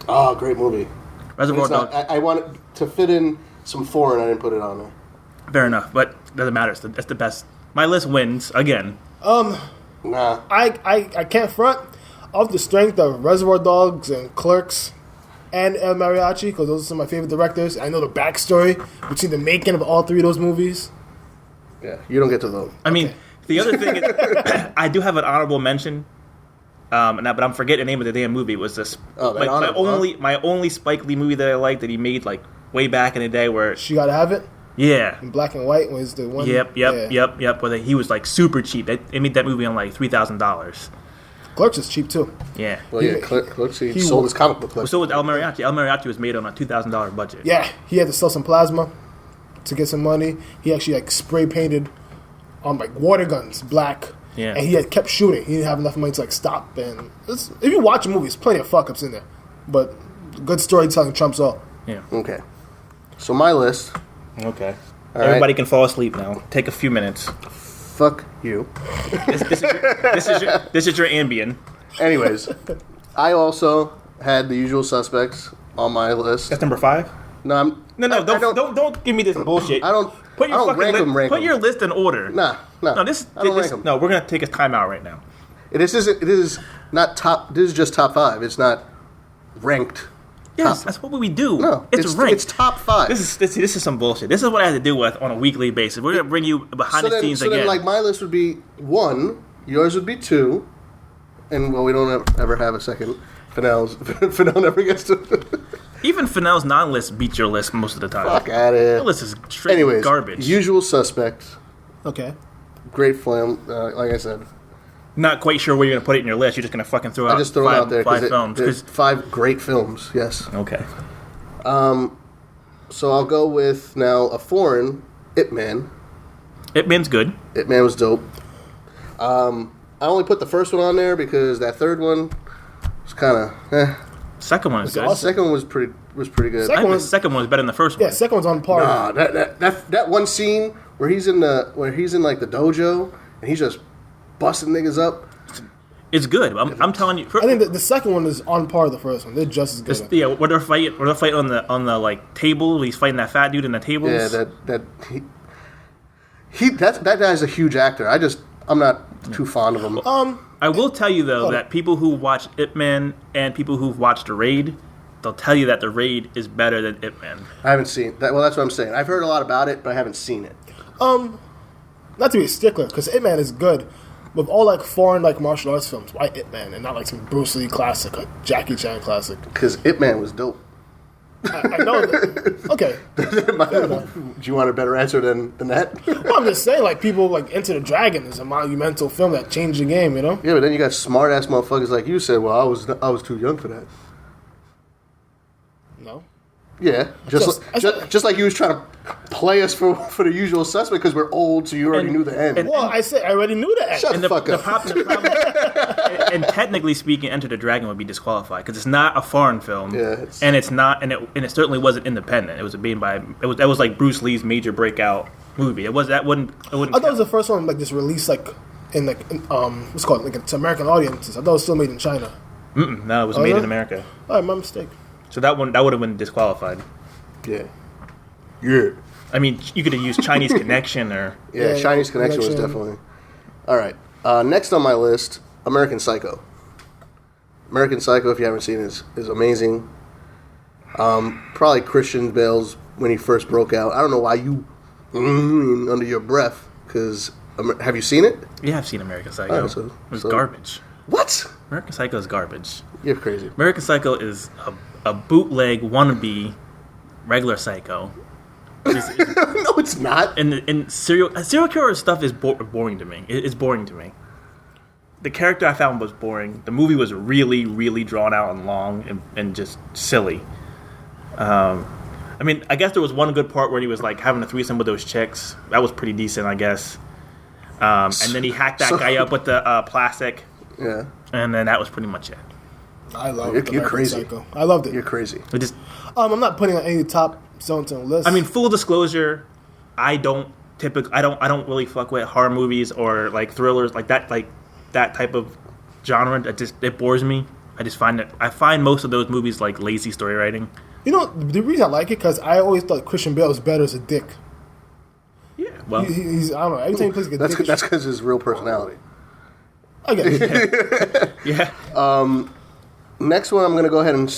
Oh, great movie. Reservoir It's not, Dogs. I wanted to fit in some foreign. I didn't put it on there. Fair enough, but it doesn't matter. That's the best My list wins again. Nah. I can't front off the strength of Reservoir Dogs and Clerks and El Mariachi, because those are some of my favorite directors. I know the backstory between the making of all 3 of those movies. Yeah, you don't get to vote. I mean, the other thing is, I do have an honorable mention, but I'm forgetting the name of the damn movie. It was this my only Spike Lee movie that I liked that he made like way back in the day where She Gotta Have It yeah. in black and white was the one. Yep. Yeah. Where he was like super cheap. They made that movie on like $3,000. Clerks is cheap too. Yeah. Well, yeah, Clerks, he sold his comic book. So was El Mariachi. El Mariachi was made on a $2,000 budget. Yeah, he had to sell some plasma to get some money. He actually like spray painted like water guns black. Yeah. And he had kept shooting. He didn't have enough money to like stop. And if you watch a movie, there's plenty of fuck ups in there, but good storytelling trumps all. Yeah. Okay. So my list. Okay. All Everybody right. can fall asleep now. Take a few minutes. Fuck you. This is your Ambien. Anyways, I also had The Usual Suspects on my list. That's number 5. No, Don't give me this bullshit. I don't. Put your I don't fucking rank put them. your list in order. No. No, I don't rank them. no. We're gonna take a timeout right now. This is not top. This is just top 5. It's not ranked. Yes, that's what we do. No, it's ranked. It's top 5. This is some bullshit. This is what I have to deal with on a weekly basis. We're gonna bring you behind the scenes again. Then, like, my list would be 1, yours would be 2, and, well, we don't ever have a second. Fennell never gets to... Even Fennell's non-list beats your list most of the time. Fuck out of here. Your list is straight Anyways, garbage. Usual Suspects. Okay. Great film, like I said. Not quite sure where you're gonna put it in your list. You're just gonna fucking throw out I just throw it out there five because films. there's 5 great films, yes. Okay. So I'll go with, now, a foreign, Ip Man. Ip Man's good. Ip Man was dope. I only put the first one on there because that third one was kind of Second one is good. The second one was pretty good. Second I think one- the second one was better than the first one. Yeah, second one's on par. Nah, that one scene where he's in like the dojo and he's just busting niggas up. It's good. I'm telling you. I think the second one is on par with the first one. They're just as good. Yeah, where they're fighting on the like table. He's fighting that fat dude in the tables. Yeah, that guy's a huge actor. I'm not too fond of him. I will tell you though that people who watch Ip Man and people who've watched The Raid, they'll tell you that The Raid is better than Ip Man. I haven't seen that. Well, that's what I'm saying. I've heard a lot about it, but I haven't seen it. Not to be a stickler, because Ip Man is good. With all like foreign like martial arts films, why Ip Man and not like some Bruce Lee classic, like Jackie Chan classic? Because Ip Man was dope. I know that. Okay. Do you want a better answer than that? Well, I'm just saying, like, people like Enter the Dragon is a monumental film that changed the game, you know? Yeah, but then you got smart ass motherfuckers like you said. Well, I was too young for that. No. Yeah, just like you was trying to play us for The Usual Suspect because we're old, so you already knew the end. Well, I said I already knew that. Shut the fuck up. And technically speaking, Enter the Dragon would be disqualified because it's not a foreign film. Yeah, and it's not, and it certainly wasn't independent. It was that was like Bruce Lee's major breakout movie. It wouldn't. I thought it was the first one like just released like in what's it called like to American audiences. I thought it was still made in China. No, it was made in America. All right, my mistake. So that would have been disqualified. Yeah. I mean, you could have used Chinese Connection or Yeah, Chinese Connection was definitely. All right. Next on my list, American Psycho. American Psycho, if you haven't seen it, is amazing. Probably Christian Bale's when he first broke out. I don't know why you under your breath because have you seen it? yeah, I've seen American Psycho. Oh, It was garbage. What? American Psycho is garbage. You're crazy. American Psycho is a bootleg wannabe regular Psycho. No, it's not. And serial killer stuff is boring to me. It's boring to me. The character I found was boring. The movie was really, really drawn out and long and just silly. I mean, I guess there was one good part where he was like having a threesome with those chicks. That was pretty decent, I guess. And then he hacked that guy up with the plastic. Yeah. And then that was pretty much it. I love You're crazy. Psycho. I loved it. You're crazy. It just, I'm not putting on any top songs on the list. I mean, full disclosure, I don't really fuck with horror movies or like thrillers like that type of genre. It bores me. I find most of those movies like lazy story writing. you know the reason I like it because I always thought Christian Bale was better as a dick. Yeah, well, He's I don't know. Every time he plays like a That's dickish- that's because his real personality. I guess. yeah. Next one, I'm gonna go ahead and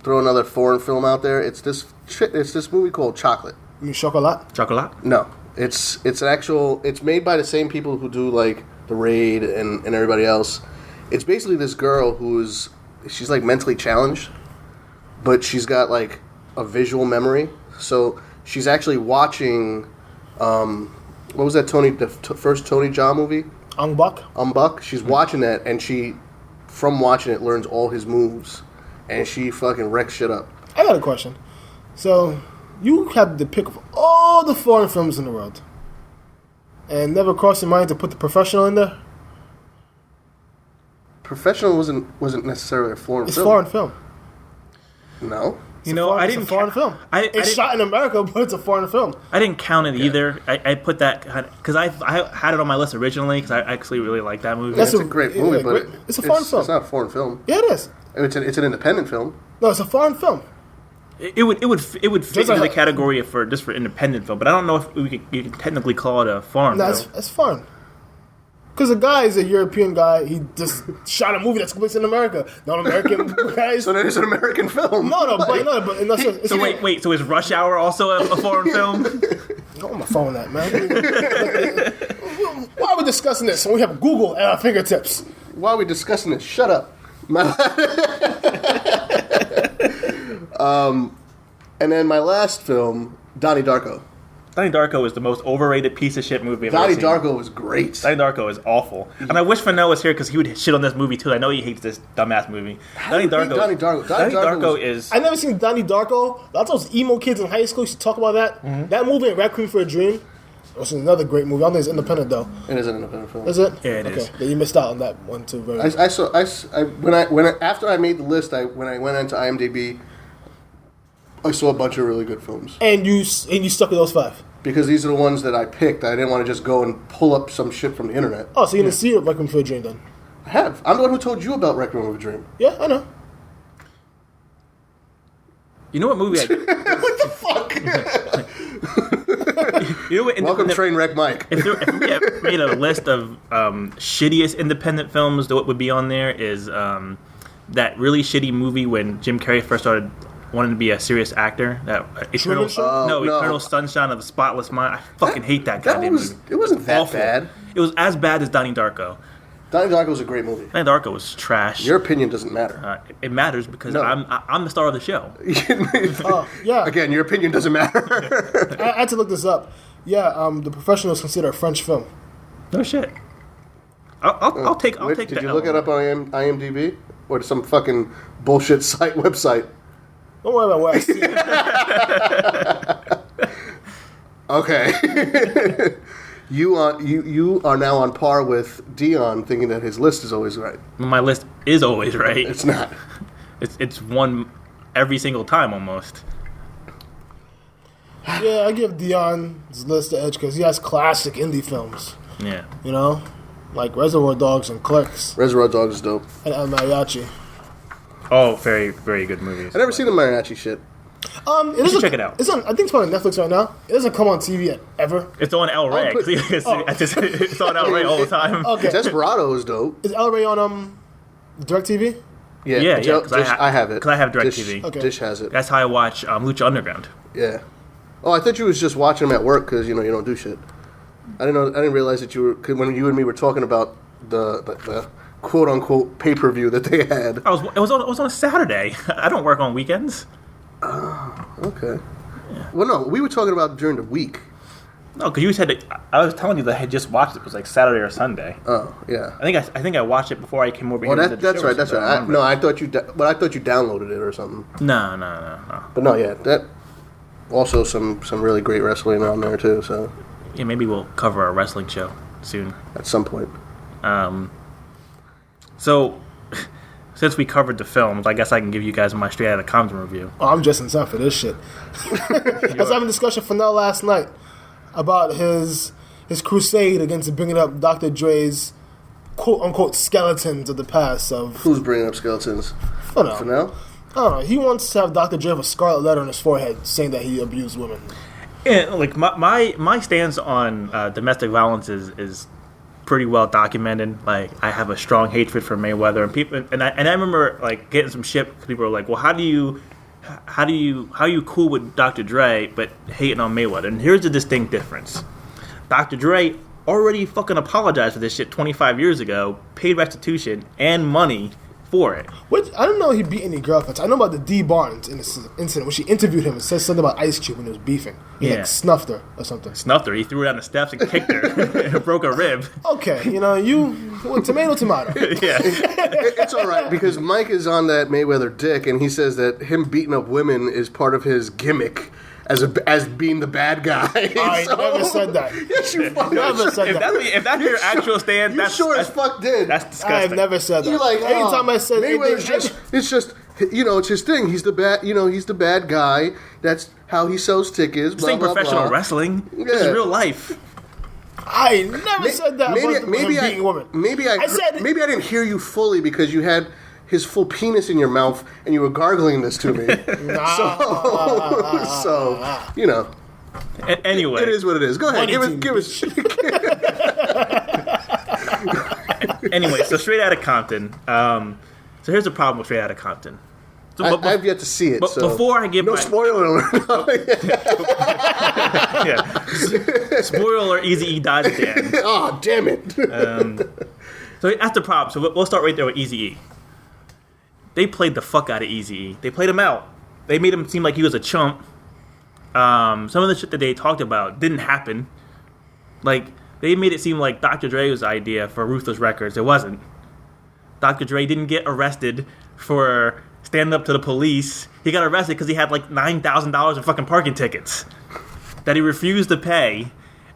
throw another foreign film out there. It's this movie called Chocolate. You mean chocolate? Chocolat. No, it's an actual. It's made by the same people who do like The Raid and everybody else. It's basically this girl she's like mentally challenged, but she's got like a visual memory. So she's actually watching. What was that first Tony Jaa movie? Ong Bak? Buck. She's watching that, and from watching it, learns all his moves, and she fucking wrecks shit up. I got a question. So, you have the pick of all the foreign films in the world, and never crossed your mind to put The Professional in there? Professional wasn't necessarily a foreign It's film. foreign film. No. You know, I It's didn't. a foreign film. It's shot in America, but it's a foreign film. I didn't count it either. I put that because I had it on my list originally because I actually really like that movie. That's It's a great movie, yeah, but it's a foreign film. It's not a foreign film. Yeah, it is. It's an independent film. No, it's a foreign film. It would fit Just into the like- category for independent film, but I don't know if you can technically call it a foreign No, film. it's foreign. Because the guy is a European guy. He just shot a movie that's based in America. Not American guys. So then it's an American film. But in that sense, So wait. So is Rush Hour also a foreign film? Go on my phone, that man. Why are we discussing this when we have Google at our fingertips? Why are we discussing this? Shut up. And then my last film, Donnie Darko. Donnie Darko is the most overrated piece of shit movie I've Donnie ever seen. Darko was great. Donnie Darko is awful, and I wish Fennell was here because he would shit on this movie too. I know he hates this dumbass movie. Donnie Darko. Donnie Darko is. I never seen Donnie Darko. Lots of those emo kids in high school used to talk about that. That movie, Raccoon for a Dream, was another great movie. I don't think it's independent though. It is an independent film. Is it? Yeah, it is. Okay, then you missed out on that one too. Very. After I made the list, when I went into IMDb, I saw a bunch of really good films. And you stuck with those 5. Because these are the ones that I picked. I didn't want to just go and pull up some shit from the internet. Oh, so you didn't see Raccoon for a Dream then? I have. I'm the one who told you about Requiem of a Dream. Yeah, I know. You know what movie? What the fuck? You know what? Welcome, Trainwreck Mike. If we had made a list of shittiest independent films, what would be on there is that really shitty movie when Jim Carrey first started wanting to be a serious actor. That Eternal, Show? no, No. Eternal Sunshine of the Spotless Mind. I fucking hate that That goddamn was. movie. It wasn't that Awful. bad. It was as bad as Donnie Darko. Donnie Darko was a great movie. Donnie Darko was trash. Your opinion doesn't matter. It matters because No. I'm the star of the show. Oh, yeah. Again, your opinion doesn't matter. I had to look this up. Yeah, The Professional is considered a French film. No shit. I'll take Wait, the did you L. look it up on IMDb or some fucking bullshit site website? Don't worry about where I see it. Okay. You are now on par with Dion, thinking that his list is always right. My list is always right. It's not. It's one every single time almost. Yeah, I give Dion's list the edge because he has classic indie films. Yeah. You know? Like Reservoir Dogs and Clerks Reservoir Dogs is dope. and El Mariachi. Oh, very, very good movies. I never seen the mariachi shit. It should check it out. It's on, I think it's on Netflix right now. It doesn't come on TV ever. It's on El Rey. put- It's on El Rey all the time. Okay. Desperado is dope. Is El Rey on DirecTV? Yeah, Dish, 'cause I have it. because I have Dish, DirecTV. Okay. Dish has it. That's how I watch Lucha Underground. Yeah. Oh, I thought you was just watching them at work because you don't do shit. I didn't realize that you were 'cause when you and me were talking about the quote unquote pay-per-view that they had. It was on a Saturday. I don't work on weekends. Okay. Well, no, we were talking about during the week. No, because you said that, I was telling you that I had just watched it. It was like Saturday or Sunday. Oh, yeah. I think I watched it before I came over Well, here. and did the that's show, right. That's so I right. remember. No, I thought you downloaded it or something. No. But no, yeah, that also some really great wrestling on there too. So Yeah, maybe we'll cover a wrestling show soon. at some point, So, since we covered the films, I guess I can give you guys my straight out of Compton review. Oh, I'm just in time for this shit. I was having a discussion for Nell last night about his crusade against bringing up Dr. Dre's quote unquote skeletons of the past. Of who's bringing up skeletons I don't know. for now? I don't know. He wants to have Dr. Dre have a scarlet letter on his forehead saying that he abused women. Yeah, like my stance on domestic violence is pretty well documented. Like, I have a strong hatred for Mayweather, and people, and I remember like getting some shit because people were like, well, how are you cool with Dr. Dre but hating on Mayweather? And here's the distinct difference: Dr. Dre already fucking apologized for this shit 25 years ago, paid restitution and money for it. Which, I don't know if he beat any girlfriends. I know about the D. Barnes incident when she interviewed him and said something about Ice Cube when he was beefing. He like snuffed her or something. Snuffed her. He threw her down the steps and kicked her and broke a rib. Okay, well, tomato. Yeah. It's all right because Mike is on that Mayweather dick, and he says that him beating up women is part of his gimmick as being the bad guy. I never said that. Yes, you fucking Never said that. If that's your actual stand, You that's sure as fuck did. That's disgusting. I have never said that. You're like, anytime I said Mayweather's anything, it's just it's his thing. He's the bad, he's the bad guy. That's how he sells tickets. This ain't professional wrestling. This is Yeah. real life. I never said that about him beating women. Maybe I didn't hear you fully because you had his full penis in your mouth and you were gargling this to me. So Anyway, it is what it is. Go ahead, give us. Anyway, so Straight Outta Compton. So here's the problem with Straight Outta Compton. So, I've yet to see it. But so before I give no spoiler alert. yeah, spoiler: Eazy-E dies at the end. Oh, damn it! So that's the problem. So we'll start right there with Eazy-E. They played the fuck out of Eazy-E. They played him out. They made him seem like he was a chump. Some of the shit that they talked about didn't happen. Like, they made it seem like Dr. Dre was the idea for Ruthless Records. It wasn't. Dr. Dre didn't get arrested for standing up to the police. He got arrested because he had like $9,000 in fucking parking tickets that he refused to pay.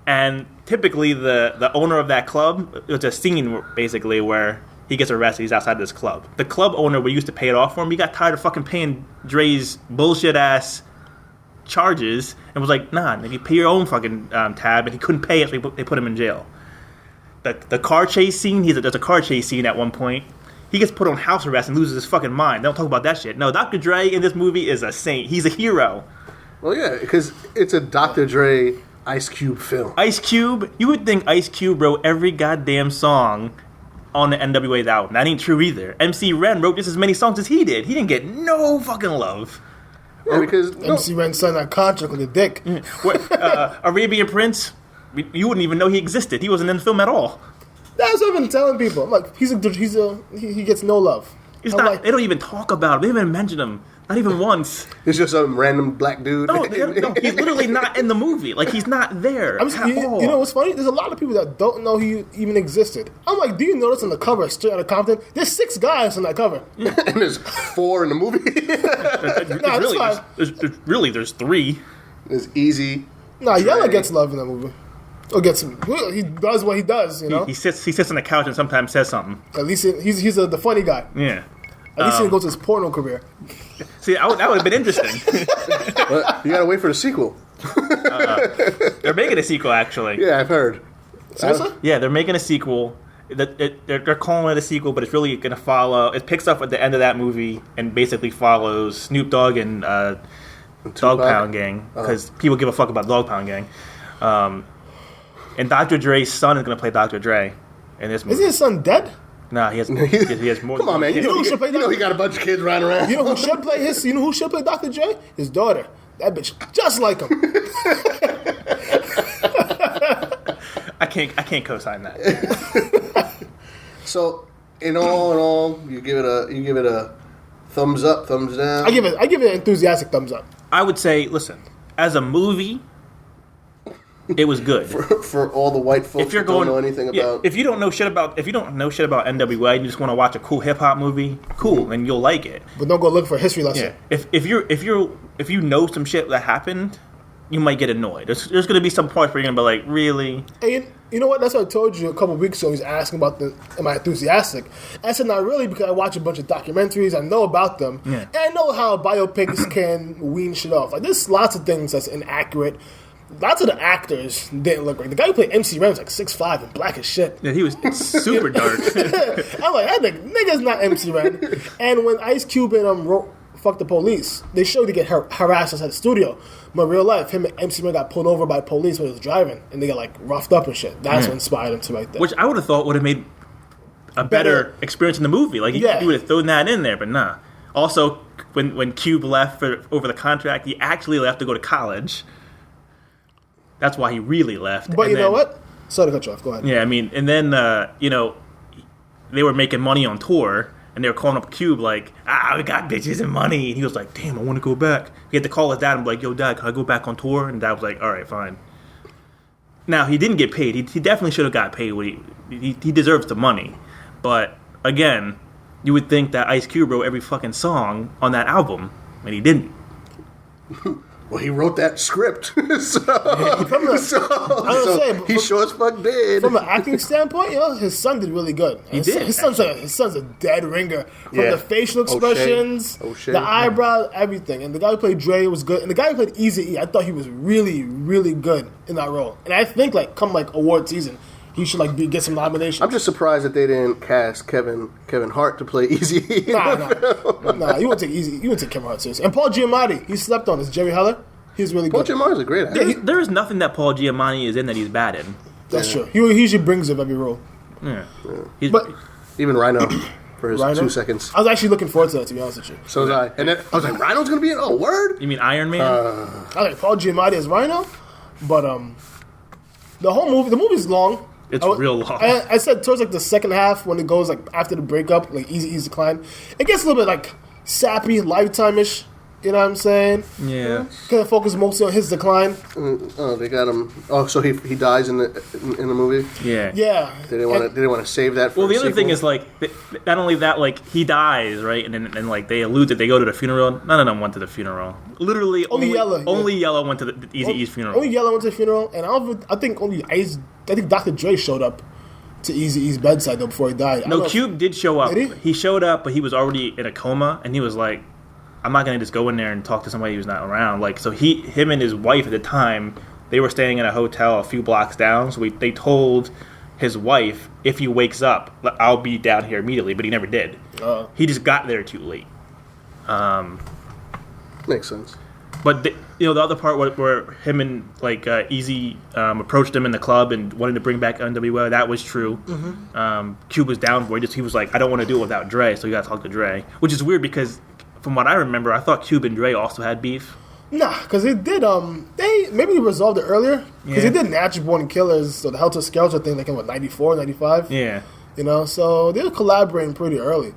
And typically the owner of that club, it was a scene basically where he gets arrested. He's outside this club. The club owner we used to pay it off for him. He got tired of fucking paying Dre's bullshit ass charges and was like, nah, you pay your own fucking tab. And he couldn't pay it, so they put him in jail. The car chase scene, there's a car chase scene at one point. He gets put on house arrest and loses his fucking mind. They don't talk about that shit. No, Dr. Dre in this movie is a saint. He's a hero. Well, yeah, because it's a Dr. Dre Ice Cube film. Ice Cube, you would think Ice Cube wrote every goddamn song on the NWA's album. That ain't true either. MC Ren wrote just as many songs as he did. He didn't get no fucking love. Yeah, because MC Ren signed that contract with a dick. Arabian Prince, you wouldn't even know he existed. He wasn't in the film at all. That's what I've been telling people. I'm like, he gets no love. They don't even talk about him. They haven't even mentioned him. Not even once. It's just some random black dude. No, he's literally not in the movie. Like, he's not there at all. You know what's funny? There's a lot of people that don't know he even existed. I'm like, do you notice on the cover, Straight Outta Compton, there's 6 guys on that cover. And there's 4 in the movie. There's 3. There's Easy. Nah, Yella gets love in that movie. Or he does what he does, He sits on the couch and sometimes says something. At least he's the funny guy. Yeah. At least he goes to his porno career. See, that would have been interesting. But you gotta wait for the sequel. They're making a sequel, actually. Yeah, I've heard. Seriously? Yeah, they're making a sequel. They're calling it a sequel, but it's really going to follow. It picks up at the end of that movie and basically follows Snoop Dogg and Dog Pound Gang, because people give a fuck about Dog Pound Gang. And Dr. Dre's son is going to play Dr. Dre in this movie. Isn't his son dead? Nah, he has more. Come on, man. You know he got a bunch of kids running around. You know who should play Dr. Dre? His daughter. That bitch just like him. I can't co-sign that. So, in all, you give it a thumbs up, thumbs down. I give it an enthusiastic thumbs up. I would say, listen, as a movie, it was good. For all the white folks who don't know anything about. If you don't know shit about NWA and you just want to watch a cool hip hop movie, cool, and you'll like it. But don't go look for a history lesson. Yeah. If you know some shit that happened, you might get annoyed. There's going to be some parts where you're going to be like, really? And you know what? That's what I told you a couple of weeks ago. He was asking about am I enthusiastic? I said, not really, because I watch a bunch of documentaries. I know about them. Yeah. And I know how biopics can wean shit off. Like, there's lots of things that's inaccurate. Lots of the actors didn't look right. The guy who played MC Ren was like 6'5" and black as shit. Yeah, he was super dark. I'm like, that nigga's not MC Ren. And when Ice Cube and fuck the police. They showed to get harassed outside the studio. But in real life, him and MC Ren got pulled over by police when he was driving, and they got like roughed up and shit. That's what inspired him to write that. Which I would have thought would have made a better experience in the movie. Like, you would have thrown that in there, but nah. Also, when Cube left over the contract, he actually left to go to college. That's why he really left. But you know what? Sorry to cut you off. Go ahead. Yeah, I mean, and then, they were making money on tour, and they were calling up Cube like, we got bitches and money. And he was like, damn, I want to go back. He had to call his dad and be like, yo, Dad, can I go back on tour? And Dad was like, all right, fine. Now, he didn't get paid. He definitely should have got paid. He deserves the money. But, again, you would think that Ice Cube wrote every fucking song on that album, and he didn't. Well, he wrote that script, so he sure as fuck did. From an acting standpoint, his son did really good. His son's a dead ringer. From the facial expressions, the eyebrows, everything. And the guy who played Dre was good. And the guy who played Eazy-E, I thought he was really, really good in that role. And I think come award season, he should get some nominations. I'm just surprised that they didn't cast Kevin Hart to play Eazy-E. Nah, you wouldn't take Eazy. You wouldn't take Kevin Hart seriously. And Paul Giamatti, he slept on. Is Jerry Heller? He's really good. Paul Giamatti's a great actor. Yeah, there is nothing that Paul Giamatti is in that he's bad in. That's true. He usually brings up every role. Yeah. But even Rhino for his 2 seconds. I was actually looking forward to that, to be honest with you. So was I. And then I was like, Rhino's gonna be in? Oh, word? You mean Iron Man? I like Paul Giamatti as Rhino, but the movie's long. It's real long. I said towards the second half when it goes after the breakup, Eazy-E's decline, it gets a little bit sappy, Lifetime-ish. You know what I'm saying? Yeah. Kind of focus mostly on his decline. They got him. Oh, so he dies in the movie. Yeah. Yeah. They didn't want to save that. Well, the other thing is not only that, he dies, right, and then they allude that they go to the funeral. None of them went to the funeral. Literally, only Yella went to the Eazy-E's funeral. Only Yella went to the funeral, and I think Dr. Dre showed up to Eazy-E's bedside though before he died. No, Cube did show up. Did he showed up, but he was already in a coma, and he was like, I'm not going to just go in there and talk to somebody who's not around. So him and his wife at the time, they were staying in a hotel a few blocks down. So they told his wife, if he wakes up, I'll be down here immediately. But he never did. He just got there too late. Makes sense. But the other part where him and Eazy approached him in the club and wanted to bring back NWA, that was true. Mm-hmm. Cube was down for it. He was like, I don't want to do it without Dre, so you got to talk to Dre. Which is weird because from what I remember, I thought Cube and Dre also had beef. Nah, because they did. They resolved it earlier because they did Natural Born Killers, so the Helter Skelter thing, in 94, 95. Yeah, so they were collaborating pretty early.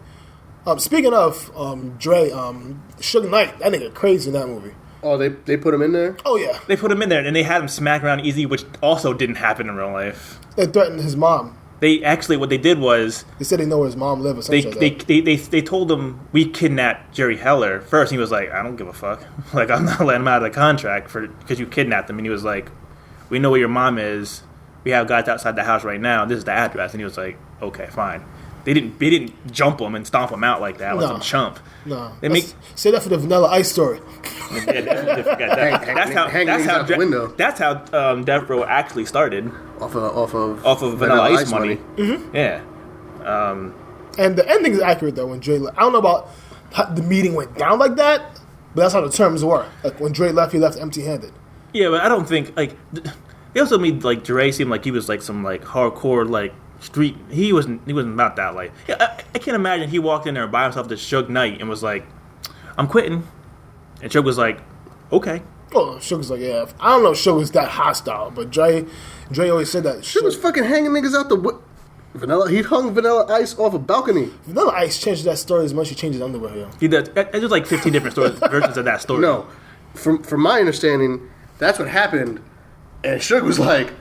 Speaking of Dre, Suge Knight, that nigga crazy in that movie. Oh, they put him in there? Oh yeah, they put him in there, and they had him smack around Eazy, which also didn't happen in real life. They threatened his mom. They actually, what they did was they said they know where his mom lives. They told him we kidnapped Jerry Heller first. And he was like, I don't give a fuck. I'm not letting him out of the contract because you kidnapped him. And he was like, we know where your mom is. We have guys outside the house right now. This is the address. And he was like, okay, fine. They didn't jump him and stomp him out like that, like some chump. No, say that for the Vanilla Ice story. That's how Death Row actually started. Off of Vanilla Ice money. Mm-hmm. Yeah. And the ending is accurate though. When Dre left, I don't know about how the meeting went down like that, but that's how the terms were. When Dre left, he left empty-handed. Yeah, but I don't think they also made Dre seem like he was some hardcore street. He wasn't about that. I can't imagine he walked in there by himself to Suge Knight and was like, I'm quitting. And Suge was like, okay. Oh, Suge was like, yeah. I don't know if Suge was that hostile, but Dre always said that. Suge was fucking hanging niggas out the Vanilla. He hung Vanilla Ice off a balcony. Vanilla Ice changed that story as much as he changed his underwear here. He does. There's 15 different versions of that story. No. From my understanding, that's what happened. And Suge was like,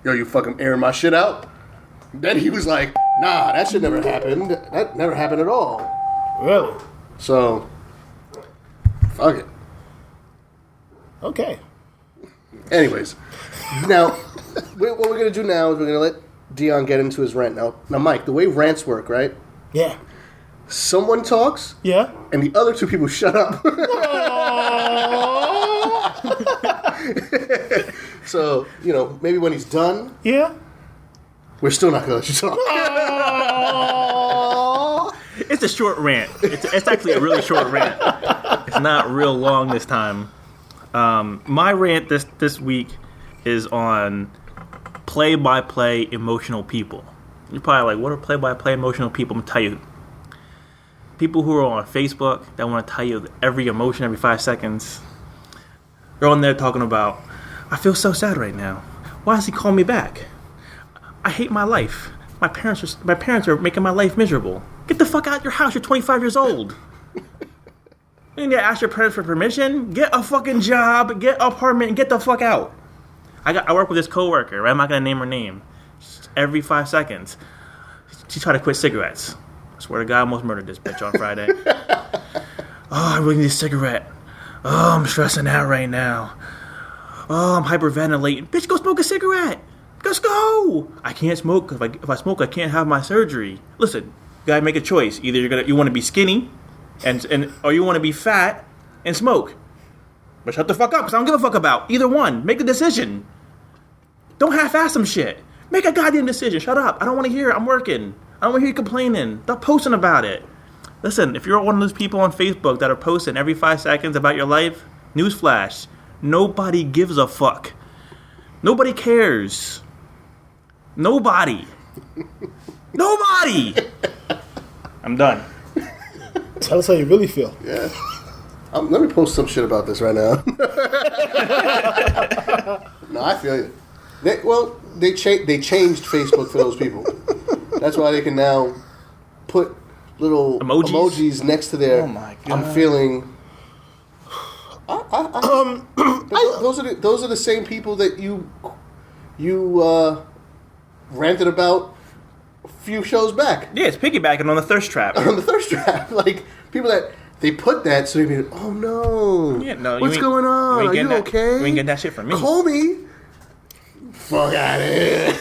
yo, you fucking airing my shit out? Then he was like, nah, that shit never happened. That never happened at all. Really? So, fuck it. Okay. Anyways, now, what we're going to do now is we're going to let Dion get into his rant. Now, Mike, the way rants work, right? Yeah. Someone talks, yeah, and the other two people shut up. So, maybe when he's done, yeah, we're still not going to let you talk. It's a short rant. It's actually a really short rant. not real long this time. My rant this week is on play-by-play emotional people. You're probably like, what are play-by-play emotional people? I'm going to tell you. People who are on Facebook that want to tell you every emotion every 5 seconds. They're on there talking about, I feel so sad right now. Why does he call me back? I hate my life. My parents are making my life miserable. Get the fuck out of your house. You're 25 years old. You need to ask your parents for permission. Get a fucking job. Get an apartment and get the fuck out. I work with this coworker, right? I'm not gonna name her name. Every 5 seconds, she tried to quit cigarettes. I swear to God, I almost murdered this bitch on Friday. Oh, I really need a cigarette. Oh, I'm stressing out right now. Oh, I'm hyperventilating. Bitch, go smoke a cigarette. Let's go. I can't smoke because if I smoke, I can't have my surgery. Listen, you gotta make a choice. Either you want to be skinny, or you want to be fat and smoke. But shut the fuck up, because I don't give a fuck about either one. Make a decision. Don't half-ass some shit. Make a goddamn decision. Shut up. I don't want to hear it. I'm working. I don't want to hear you complaining. Stop posting about it. Listen, if you're one of those people on Facebook that are posting every 5 seconds about your life, newsflash, nobody gives a fuck. Nobody cares. Nobody. Nobody. I'm done. Tell us how you really feel. Yeah. Let me post some shit about this right now. No, I feel you. They changed Facebook for those people. That's why they can now put little emojis next to their. Oh my God. I'm feeling. Those are the same people that you ranted about a few shows back. Yeah, it's piggybacking on the thirst trap. On the thirst trap, like people that they put that so they be, oh no, Yeah, no, what's going on? Are you okay? You ain't getting that shit from me. Call me. Fuck out of here.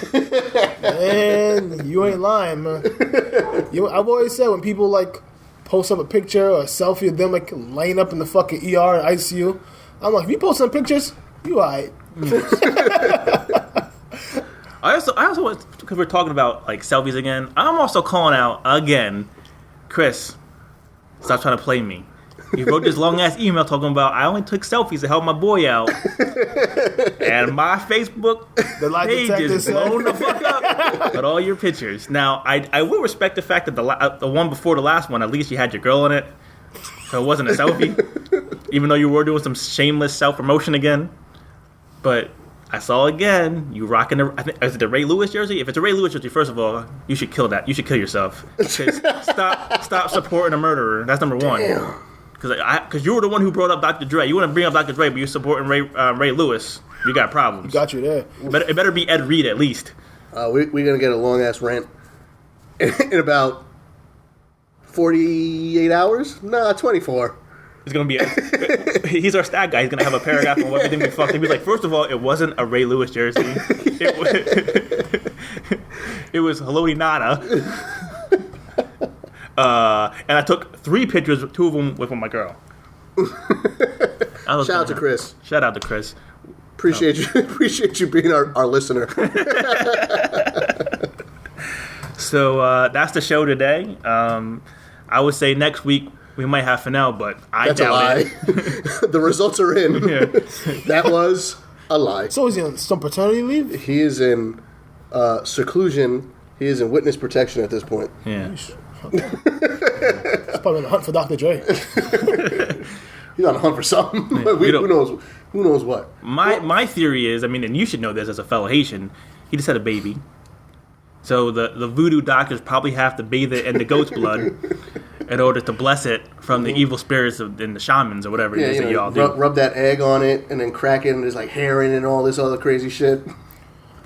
Man, you ain't lying, man. I've always said when people like post up a picture or a selfie of them like laying up in the fucking ER and ICU, I'm like, if you post some pictures, you alright. I also because we're talking about like selfies again, I'm also calling out again, Chris, stop trying to play me. You wrote this long ass email talking about I only took selfies to help my boy out, and my Facebook page is blown the fuck up with all your pictures. Now I will respect the fact that the one before the last one, at least you had your girl in it, so it wasn't a selfie, even though you were doing some shameless self promotion again. But I saw again you rocking the. I think is it the Ray Lewis jersey? If it's a Ray Lewis jersey, first of all, you should kill that. You should kill yourself. Stop supporting a murderer. That's number one. Damn. Because you were the one who brought up Dr. Dre. You want to bring up Dr. Dre, but you're supporting Ray Lewis. You got problems. Got you there. It better be Ed Reed at least. We're gonna get a long ass rant in about 48 hours. Nah, 24. It's gonna be. He's our stat guy. He's gonna have a paragraph on everything we fucked. He's like, first of all, it wasn't a Ray Lewis jersey. It was Haloti Nada. And I took 3 pictures, 2 of them with my girl. Shout out to Chris. Shout out to Chris. Appreciate you being our listener. So that's the show today. I would say next week we might have Fennell, but I That's doubt a lie. it. The results are in. Yeah. That was a lie. So is he on some paternity leave? He is in seclusion. He is in witness protection at this point. Yeah. He's probably on the hunt for Dr. Dre. He's on the hunt for something. Who knows? Who knows what? My theory is, I mean, and you should know this as a fellow Haitian, he just had a baby. So the voodoo doctors probably have to bathe it in the goat's blood in order to bless it from the evil spirits and the shamans or whatever it is that y'all do. Rub that egg on it and then crack it and there's like hair in it and all this other crazy shit.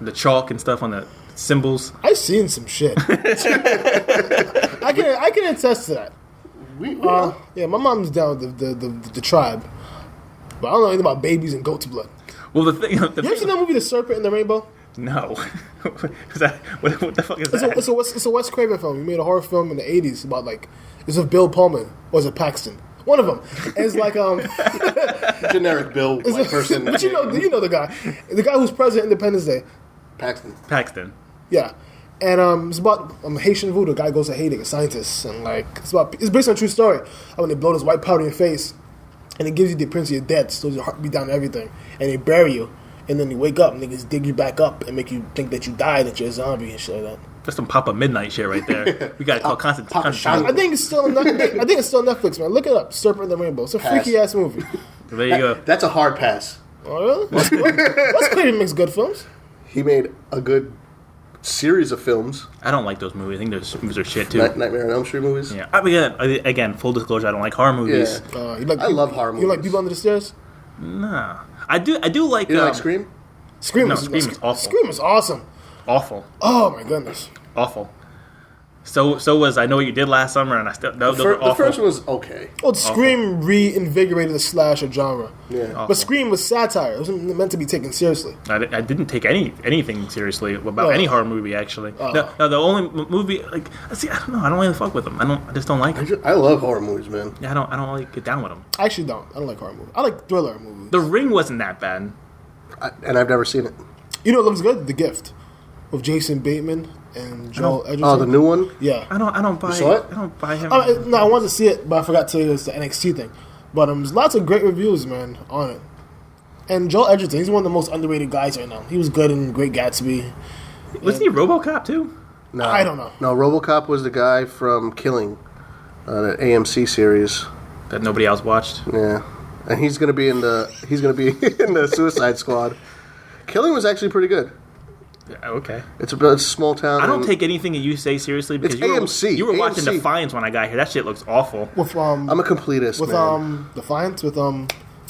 The chalk and stuff on the symbols. I've seen some shit. I can attest to that. Yeah, my mom's down with the tribe, but I don't know anything about babies and goat's blood. Well, you ever seen that movie, The Serpent and the Rainbow? No. What the fuck is that? It's a Wes Craven film. He made a horror film in the 80s about it's with Bill Pullman or is it Paxton? One of them. And it's like generic Bill white person. But you know the guy who's president Independence Day. Paxton. Yeah. And it's about Haitian voodoo. A guy goes to Haiti, a scientist, and it's based on a true story. When they blow this white powder in your face, and it gives you the appearance of your dead, slows your heartbeat down and everything, and they bury you, and then you wake up, and niggas dig you back up and make you think that you died, that you're a zombie and shit like that. That's some Papa Midnight shit right there. We got to call constant. I think it's still Netflix, man. Look it up, Serpent and the Rainbow. It's a freaky ass movie. There you go. That's a hard pass. Oh really? Wes Craven makes good films. He made a good series of films. I don't like those movies. I think those movies are shit too. Nightmare on Elm Street movies. Yeah. Again, full disclosure, I don't like horror movies. Yeah. I love horror movies. You like People Under the Stairs? Nah. I do like. You don't like Scream? Scream is awful. Scream is awesome. Awful. Oh my goodness. Awful. So was I Know What You Did Last Summer, and I still The first one was okay. Well, Scream reinvigorated the slasher genre. Yeah. Awful. But Scream was satire. It wasn't meant to be taken seriously. I didn't take anything seriously about any horror movie actually. No, the only movie I don't know. I don't really fuck with them. I just don't like them. I love horror movies, man. Yeah, I don't really get down with them. I actually don't. I don't like horror movies. I like thriller movies. The Ring wasn't that bad. And I've never seen it. You know what looks good? The Gift with Jason Bateman and Joel Edgerton. Oh, the new one? Yeah. I don't buy. saw it? I don't buy him. No, I wanted to see it, but I forgot to tell you it's the NXT thing. But there's lots of great reviews, man, on it. And Joel Edgerton, he's one of the most underrated guys right now. He was good in Great Gatsby. Wasn't he RoboCop too? No, I don't know. No, RoboCop was the guy from Killing, the AMC series. That nobody else watched. Yeah, and he's gonna be in the in the Suicide Squad. Killing was actually pretty good. Yeah, okay. It's a small town. I don't take anything that you say seriously because It's AMC. You were watching AMC. Defiance when I got here. That shit looks awful. With I'm a completist, man. Defiance with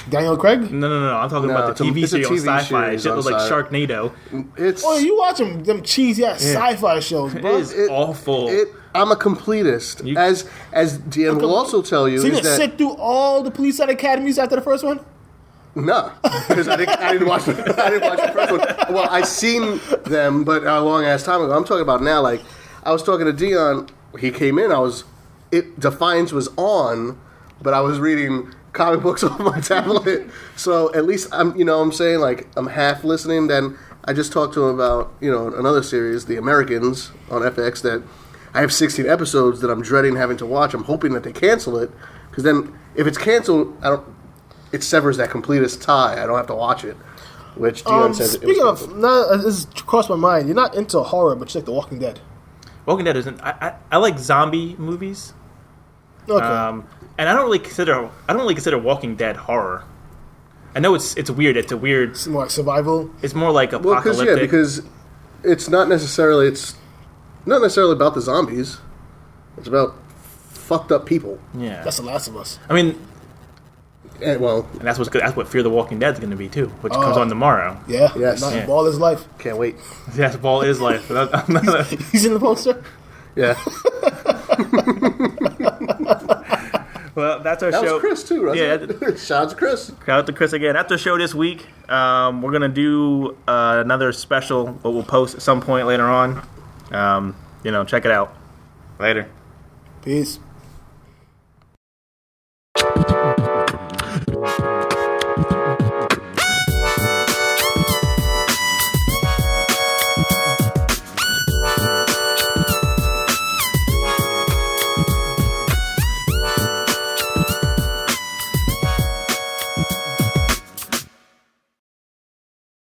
Daniel Craig. No. I'm talking about the TV it's a series on TV Sci-Fi. series Shit on was like Sci-Fi. Sharknado. It's Oh, you watching them cheesy ass sci-fi shows, It bro? is awful. I'm a completist. You- as Deanne will also tell you So you is didn't that sit through all the Police Academies after the first one? no, because I didn't watch the first one. Well, I seen them, but a long ass time ago. I'm talking about now. Like I was talking to Dion. He came in. Defiance was on, but I was reading comic books on my tablet. So at least I'm saying like I'm half listening. Then I just talked to him about another series, The Americans on FX. That I have 16 episodes that I'm dreading having to watch. I'm hoping that they cancel it because then if it's canceled, it severs that completist tie. I don't have to watch it. Which Dion says it was Speaking of, canceled. now this crossed my mind. You're not into horror, but you like The Walking Dead. Walking Dead isn't. I like zombie movies. Okay. And I don't really consider Walking Dead horror. I know it's weird. It's a weird. It's more like survival. It's more like Well, apocalyptic. because it's not necessarily about the zombies. It's about fucked up people. yeah. That's The Last of Us. I mean, And and that's what Fear the Walking Dead is going to be too, which comes on tomorrow. Yeah. Yes. Not Yeah. Ball is life. can't wait. Yes, ball is life. He's in the poster. Yeah, Well, that's our that show. was Chris too, right? Yeah. Shout out to Chris. Shout out to Chris again. After the show this week, we're gonna do another special, what we'll post at some point later on. Check it out. Later. Peace.